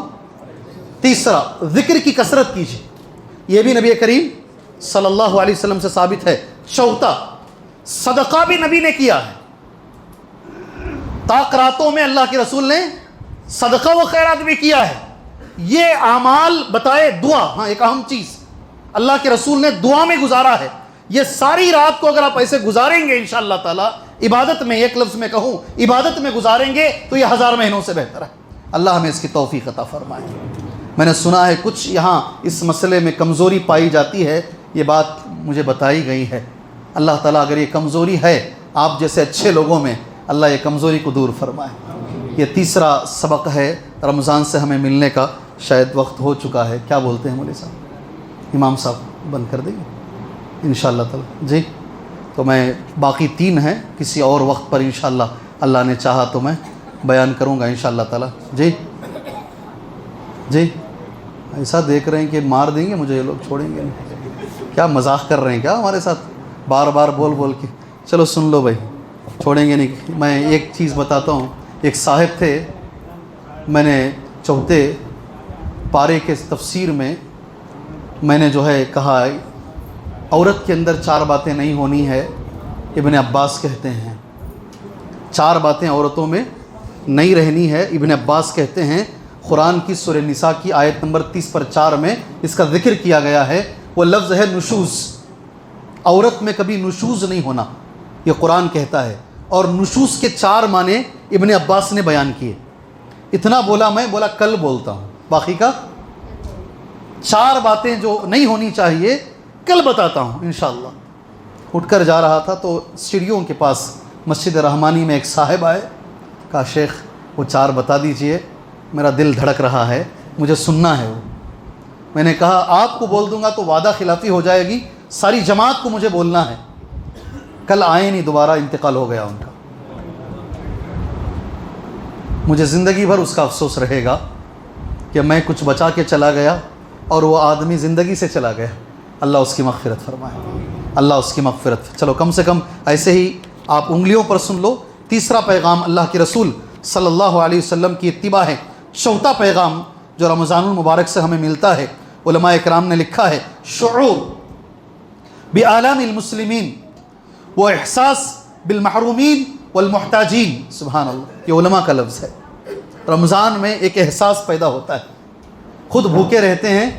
تیسرا ذکر کی کثرت کیجیے، یہ بھی نبی کریم صلی اللہ علیہ وسلم سے ثابت ہے. چوتھا صدقہ بھی نبی نے کیا ہے. طاق راتوں میں اللہ کے رسول نے صدقہ و خیرات بھی کیا ہے. یہ اعمال بتائے دعا، ہاں ایک اہم چیز اللہ کے رسول نے دعا میں گزارا ہے. یہ ساری رات کو اگر آپ ایسے گزاریں گے انشاءاللہ تعالی عبادت میں، ایک لفظ میں کہوں عبادت میں گزاریں گے تو یہ 1000 مہینوں سے بہتر ہے. اللہ ہمیں اس کی توفیق عطا فرمائے. میں نے سنا ہے کچھ یہاں اس مسئلے میں کمزوری پائی جاتی ہے، یہ بات مجھے بتائی گئی ہے. اللہ تعالیٰ اگر یہ کمزوری ہے آپ جیسے اچھے لوگوں میں، اللہ یہ کمزوری کو دور فرمائے. یہ تیسرا سبق ہے رمضان سے ہمیں ملنے کا. شاید وقت ہو چکا ہے، کیا بولتے ہیں مولوی صاحب؟ امام صاحب بند کر دیں گے انشاءاللہ تعالی. جی تو میں باقی 3 ہیں کسی اور وقت پر انشاءاللہ اللہ نے چاہا تو میں بیان کروں گا انشاءاللہ تعالی. جی جی ایسا دیکھ رہے ہیں کہ مار دیں گے مجھے یہ لوگ، چھوڑیں گے نہیں. کیا مذاق کر رہے ہیں کیا ہمارے ساتھ بار بار بول بول کے؟ چلو سن لو بھائی، چھوڑیں گے نہیں. میں ایک چیز بتاتا ہوں. ایک صاحب تھے، میں نے 4 پارے کے تفسیر میں نے جو ہے کہا عورت کے اندر 4 باتیں نہیں ہونی ہے. ابن عباس کہتے ہیں 4 باتیں عورتوں میں نہیں رہنی ہے. ابن عباس کہتے ہیں قرآن کی سورہ نساء کی آیت نمبر 30/4 میں اس کا ذکر کیا گیا ہے. وہ لفظ ہے نشوز. عورت میں کبھی نشوز نہیں ہونا، یہ قرآن کہتا ہے. اور نشوز کے 4 معنی ابن عباس نے بیان کیے. اتنا بولا میں، بولا کل بولتا ہوں، باقی کا 4 باتیں جو نہیں ہونی چاہیے کل بتاتا ہوں انشاءاللہ. اٹھ کر جا رہا تھا تو سیڑھیوں کے پاس مسجد رحمانی میں ایک صاحب آئے، کہا شیخ وہ 4 بتا دیجئے، میرا دل دھڑک رہا ہے، مجھے سننا ہے وہ. میں نے کہا آپ کو بول دوں گا تو وعدہ خلافی ہو جائے گی، ساری جماعت کو مجھے بولنا ہے. کل آئے نہیں، دوبارہ انتقال ہو گیا ان کا. مجھے زندگی بھر اس کا افسوس رہے گا کہ میں کچھ بچا کے چلا گیا اور وہ آدمی زندگی سے چلا گیا. اللہ اس کی مغفرت فرمائے، اللہ اس کی مغفرت. چلو کم سے کم ایسے ہی آپ انگلیوں پر سن لو. تیسرا پیغام اللہ کے رسول صلی اللہ علیہ وسلم کی اتباع ہے. چوتھا پیغام جو رمضان المبارک سے ہمیں ملتا ہے، علماء اکرام نے لکھا ہے شعور بآلام المسلمین و احساس بالمحرومین والمحتاجین. سبحان اللہ، یہ علماء کا لفظ ہے. رمضان میں ایک احساس پیدا ہوتا ہے. خود بھوکے رہتے ہیں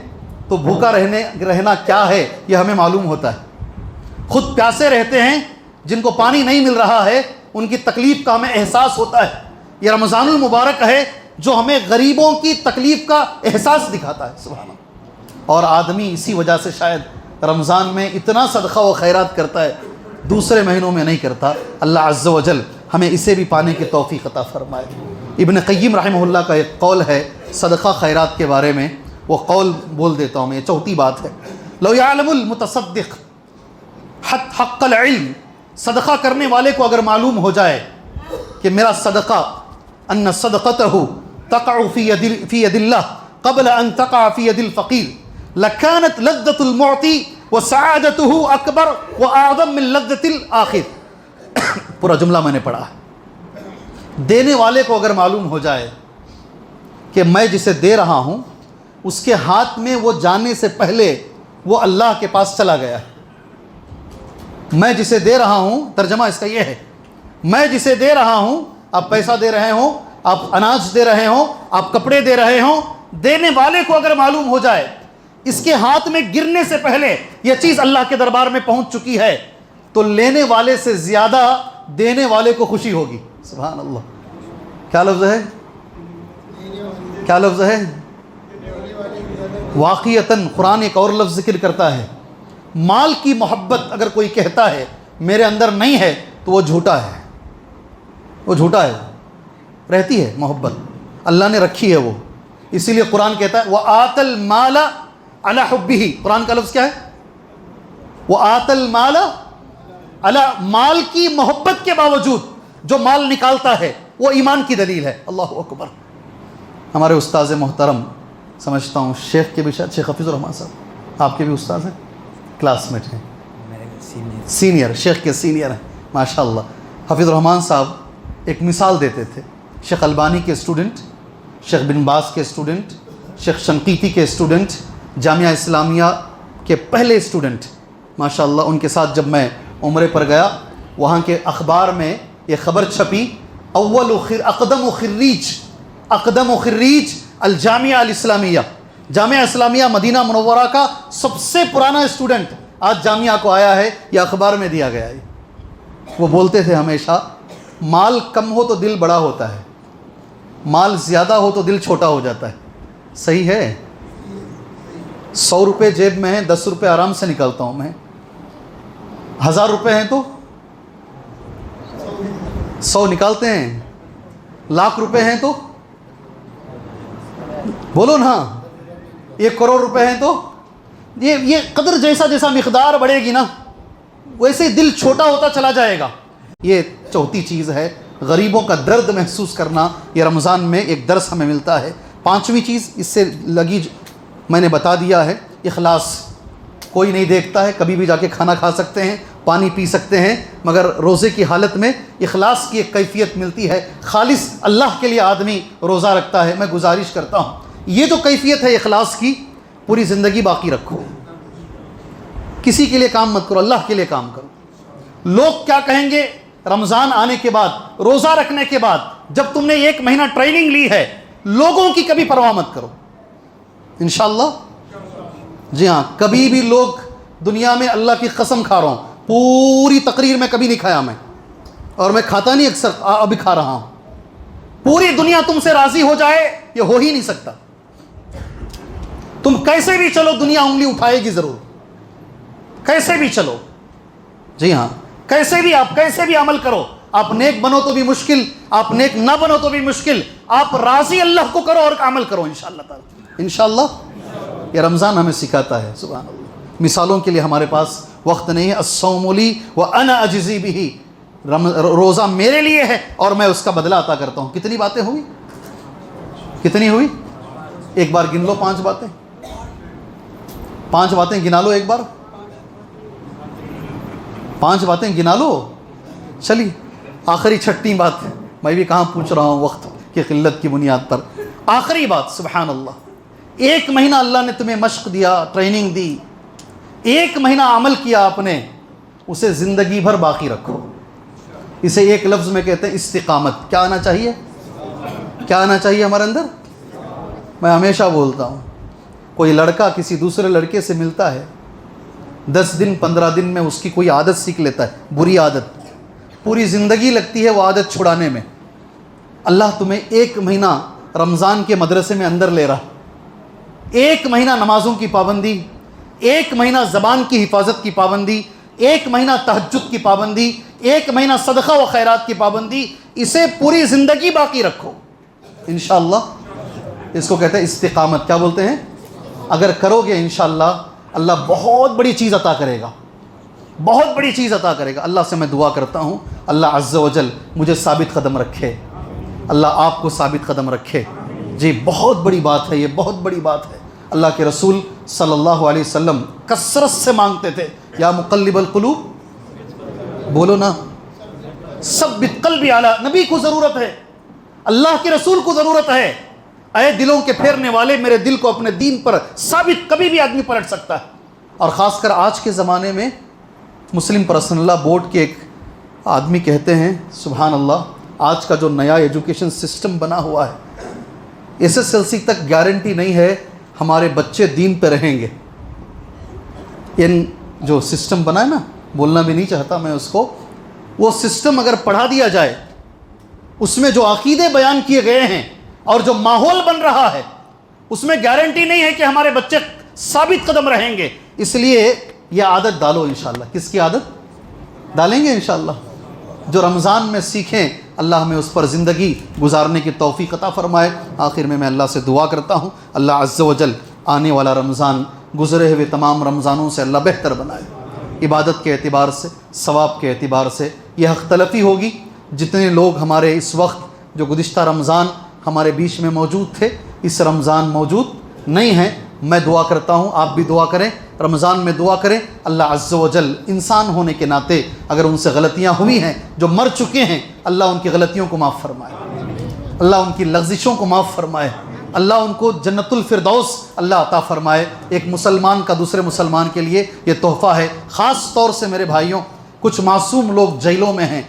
تو بھوکا رہنا کیا ہے یہ ہمیں معلوم ہوتا ہے. خود پیاسے رہتے ہیں، جن کو پانی نہیں مل رہا ہے ان کی تکلیف کا ہمیں احساس ہوتا ہے. یہ رمضان المبارک ہے جو ہمیں غریبوں کی تکلیف کا احساس دکھاتا ہے. سبحان اللہ. اور آدمی اسی وجہ سے شاید رمضان میں اتنا صدقہ و خیرات کرتا ہے، دوسرے مہینوں میں نہیں کرتا. اللہ عز و جل ہمیں اسے بھی پانے کی توفیق عطا فرمائے. ابن قیم رحمہ اللہ کا ایک قول ہے صدقہ خیرات کے بارے میں، وہ قول بول دیتا ہوں میں. یہ 4تھی بات ہے. لو یعلم المتصدق حق العلم، صدقہ کرنے والے کو اگر معلوم ہو جائے کہ میرا صدقہ ان صدقته تقع فی ید اللہ قبل ان تقع فی ید الفقیر لکانت لذت المعطی وسعادته اکبر واعظم من لذت الآخر. پورا جملہ میں نے پڑھا ہے. دینے والے کو اگر معلوم ہو جائے کہ میں جسے دے رہا ہوں اس کے ہاتھ میں وہ جانے سے پہلے وہ اللہ کے پاس چلا گیا ہے. میں جسے دے رہا ہوں، ترجمہ اس کا یہ ہے، میں جسے دے رہا ہوں، آپ پیسہ دے رہے ہوں، آپ اناج دے رہے ہوں، آپ کپڑے دے رہے ہوں، دینے والے کو اگر معلوم ہو جائے اس کے ہاتھ میں گرنے سے پہلے یہ چیز اللہ کے دربار میں پہنچ چکی ہے تو لینے والے سے زیادہ دینے والے کو خوشی ہوگی. سبحان اللہ. کیا لفظ ہے؟ کیا لفظ ہے؟ واقعتاً قرآن ایک اور لفظ ذکر کرتا ہے. مال کی محبت اگر کوئی کہتا ہے میرے اندر نہیں ہے تو وہ جھوٹا ہے، وہ جھوٹا ہے. رہتی ہے محبت، اللہ نے رکھی ہے وہ. اسی لیے قرآن کہتا ہے وَآتَ الْمَالَ عَلَى حُبِّهِ. قرآن کا لفظ کیا ہے؟ وَآتَ الْمَالَ عَلَى، مال کی محبت کے باوجود جو مال نکالتا ہے وہ ایمان کی دلیل ہے. اللہ اکبر. ہمارے استاذ محترم سمجھتا ہوں شیخ کے بھی شاید شیخ حفیظ الرحمان صاحب، آپ کے بھی استاذ ہیں، کلاس میٹ ہیں، سینئر، شیخ کے سینئر ہیں ماشاء اللہ. حفیظ الرحمان صاحب ایک مثال دیتے تھے. شیخ البانی کے اسٹوڈنٹ شیخ بن باز کے اسٹوڈنٹ، شیخ شنقیطی کے اسٹوڈنٹ، جامعہ اسلامیہ کے پہلے اسٹوڈنٹ ماشاءاللہ. ان کے ساتھ جب میں عمرے پر گیا، وہاں کے اخبار میں یہ خبر چھپی، اقدم و خریج الجامعہ الاسلامیہ، جامعہ اسلامیہ مدینہ منورہ کا سب سے پرانا اسٹوڈنٹ آج جامعہ کو آیا ہے، یہ اخبار میں دیا گیا ہے. وہ بولتے تھے ہمیشہ، مال کم ہو تو دل بڑا ہوتا ہے، مال زیادہ ہو تو دل چھوٹا ہو جاتا ہے. صحیح ہے. 100 روپے جیب میں ہیں، 10 روپے آرام سے نکالتا ہوں میں. 1000 روپے ہیں تو 100 نکالتے ہیں. لاکھ روپے ہیں تو بولو نا. 1 کروڑ روپے ہیں تو یہ قدر جیسا جیسا مقدار بڑھے گی نا ویسے دل چھوٹا ہوتا چلا جائے گا. یہ چوتھی چیز ہے غریبوں کا درد محسوس کرنا. یہ رمضان میں ایک درس ہمیں ملتا ہے. 5ویں چیز اس سے لگی میں نے بتا دیا ہے، اخلاص. کوئی نہیں دیکھتا ہے، کبھی بھی جا کے کھانا کھا سکتے ہیں، پانی پی سکتے ہیں، مگر روزے کی حالت میں اخلاص کی ایک کیفیت ملتی ہے. خالص اللہ کے لیے آدمی روزہ رکھتا ہے. میں گزارش کرتا ہوں یہ جو کیفیت ہے اخلاص کی پوری زندگی باقی رکھو. کسی کے لیے کام مت کرو، اللہ کے لیے کام کرو. لوگ کیا کہیں گے رمضان آنے کے بعد، روزہ رکھنے کے بعد، جب تم نے 1 مہینہ ٹریننگ لی ہے، لوگوں کی کبھی پرواہ مت کرو انشاءاللہ. جی ہاں، کبھی بھی لوگ دنیا میں اللہ کی قسم کھا رہا ہوں، پوری تقریر میں کبھی نہیں کھایا میں، اور میں کھاتا نہیں اکثر، ابھی کھا رہا ہوں. پوری دنیا تم سے راضی ہو جائے یہ ہو ہی نہیں سکتا. تم کیسے بھی چلو دنیا انگلی اٹھائے گی ضرور، کیسے بھی چلو. جی ہاں، کیسے بھی عمل کرو، آپ نیک بنو تو بھی مشکل، آپ نیک نہ بنو تو بھی مشکل، آپ راضی اللہ کو کرو اور عمل کرو انشاءاللہ تعالی. انشاءاللہ یہ رمضان ہمیں سکھاتا ہے. سبحان اللہ. مثالوں کے لیے ہمارے پاس وقت نہیں ہے. الصوم لی وانا اجزی بہ، روزہ میرے لیے ہے اور میں اس کا بدلہ عطا کرتا ہوں. کتنی باتیں ہوئی، کتنی ہوئی؟ ایک بار گن لو 5 باتیں. 5 باتیں گنا لو ایک بار. 5 باتیں گنا لو. چلیے آخری 6ٹھی بات میں بھی کہاں پوچھ رہا ہوں وقت کی قلت کی بنیاد پر. آخری بات، سبحان اللہ. 1 مہینہ اللہ نے تمہیں مشق دیا، ٹریننگ دی، 1 مہینہ عمل کیا آپ نے، اسے زندگی بھر باقی رکھو. اسے ایک لفظ میں کہتے ہیں استقامت. کیا آنا چاہیے؟ کیا آنا چاہیے ہمارے اندر؟ میں ہمیشہ بولتا ہوں، کوئی لڑکا کسی دوسرے لڑکے سے ملتا ہے، 10 دن 15 دن میں اس کی کوئی عادت سیکھ لیتا ہے، بری عادت، پوری زندگی لگتی ہے وہ عادت چھڑانے میں. اللہ تمہیں 1 مہینہ رمضان کے مدرسے میں اندر لے رہا، 1 مہینہ نمازوں کی پابندی، 1 مہینہ زبان کی حفاظت کی پابندی، 1 مہینہ تہجد کی پابندی، 1 مہینہ صدقہ و خیرات کی پابندی. اسے پوری زندگی باقی رکھو انشاءاللہ. اس کو کہتے ہیں استقامت. کیا بولتے ہیں؟ اگر کرو گے انشاءاللہ اللہ بہت بڑی چیز عطا کرے گا، بہت بڑی چیز عطا کرے گا. اللہ سے میں دعا کرتا ہوں اللہ عز و جل مجھے ثابت قدم رکھے، اللہ آپ کو ثابت قدم رکھے. جی بہت بڑی بات ہے، یہ بہت بڑی بات ہے. اللہ کے رسول صلی اللہ علیہ وسلم کثرت سے مانگتے تھے یا مقلب القلوب، بولو نا، ثبت قلبی علی. نبی کو ضرورت ہے، اللہ کے رسول کو ضرورت ہے، اے دلوں کے پھیرنے والے میرے دل کو اپنے دین پر ثابت. کبھی بھی آدمی پلٹ سکتا ہے. اور خاص کر آج کے زمانے میں مسلم پرسنل لا بورڈ کے ایک آدمی کہتے ہیں سبحان اللہ، آج کا جو نیا ایجوکیشن سسٹم بنا ہوا ہے، SSLC تک گارنٹی نہیں ہے ہمارے بچے دین پہ رہیں گے. ان جو سسٹم بنا ہے نا، بولنا بھی نہیں چاہتا میں اس کو، وہ سسٹم اگر پڑھا دیا جائے، اس میں جو عقیدے بیان کیے گئے ہیں اور جو ماحول بن رہا ہے، اس میں گارنٹی نہیں ہے کہ ہمارے بچے ثابت قدم رہیں گے. اس لیے یہ عادت ڈالو انشاءاللہ. کس کی عادت ڈالیں گے انشاءاللہ؟ جو رمضان میں سیکھیں اللہ ہمیں اس پر زندگی گزارنے کی توفیق عطا فرمائے. آخر میں اللہ سے دعا کرتا ہوں اللہ عز و جل آنے والا رمضان گزرے ہوئے تمام رمضانوں سے اللہ بہتر بنائے. عبادت کے اعتبار سے، ثواب کے اعتبار سے یہ حق تلفی ہوگی. جتنے لوگ ہمارے اس وقت جو گزشتہ رمضان ہمارے بیچ میں موجود تھے، اس رمضان موجود نہیں ہیں، میں دعا کرتا ہوں آپ بھی دعا کریں، رمضان میں دعا کریں اللہ عز و جل انسان ہونے کے ناطے اگر ان سے غلطیاں ہوئی ہیں، جو مر چکے ہیں، اللہ ان کی غلطیوں کو معاف فرمائے. اللہ ان کی لغزشوں کو معاف فرمائے، اللہ ان کو جنت الفردوس اللہ عطا فرمائے۔ ایک مسلمان کا دوسرے مسلمان کے لیے یہ تحفہ ہے۔ خاص طور سے میرے بھائیوں، کچھ معصوم لوگ جیلوں میں ہیں،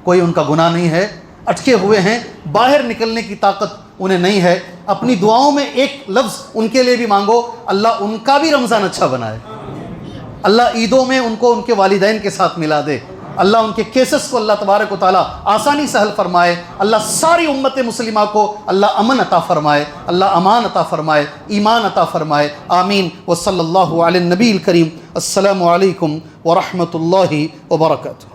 کوئی ان کا گناہ نہیں ہے، اٹکے ہوئے ہیں، باہر نکلنے کی طاقت انہیں نہیں ہے، اپنی دعاؤں میں ایک لفظ ان کے لیے بھی مانگو، اللہ ان کا بھی رمضان اچھا بنائے، اللہ عیدوں میں ان کو ان کے والدین کے ساتھ ملا دے، اللہ ان کے کیسز کو اللہ تبارک و تعالیٰ آسانی سے حل فرمائے، اللہ ساری امت مسلمہ کو اللہ امن عطا فرمائے، اللہ امان عطا فرمائے، ایمان عطا فرمائے، آمین۔ وصلی اللہ علی النبی الکریم۔ السلام علیکم ورحمۃ اللہ وبرکاتہ۔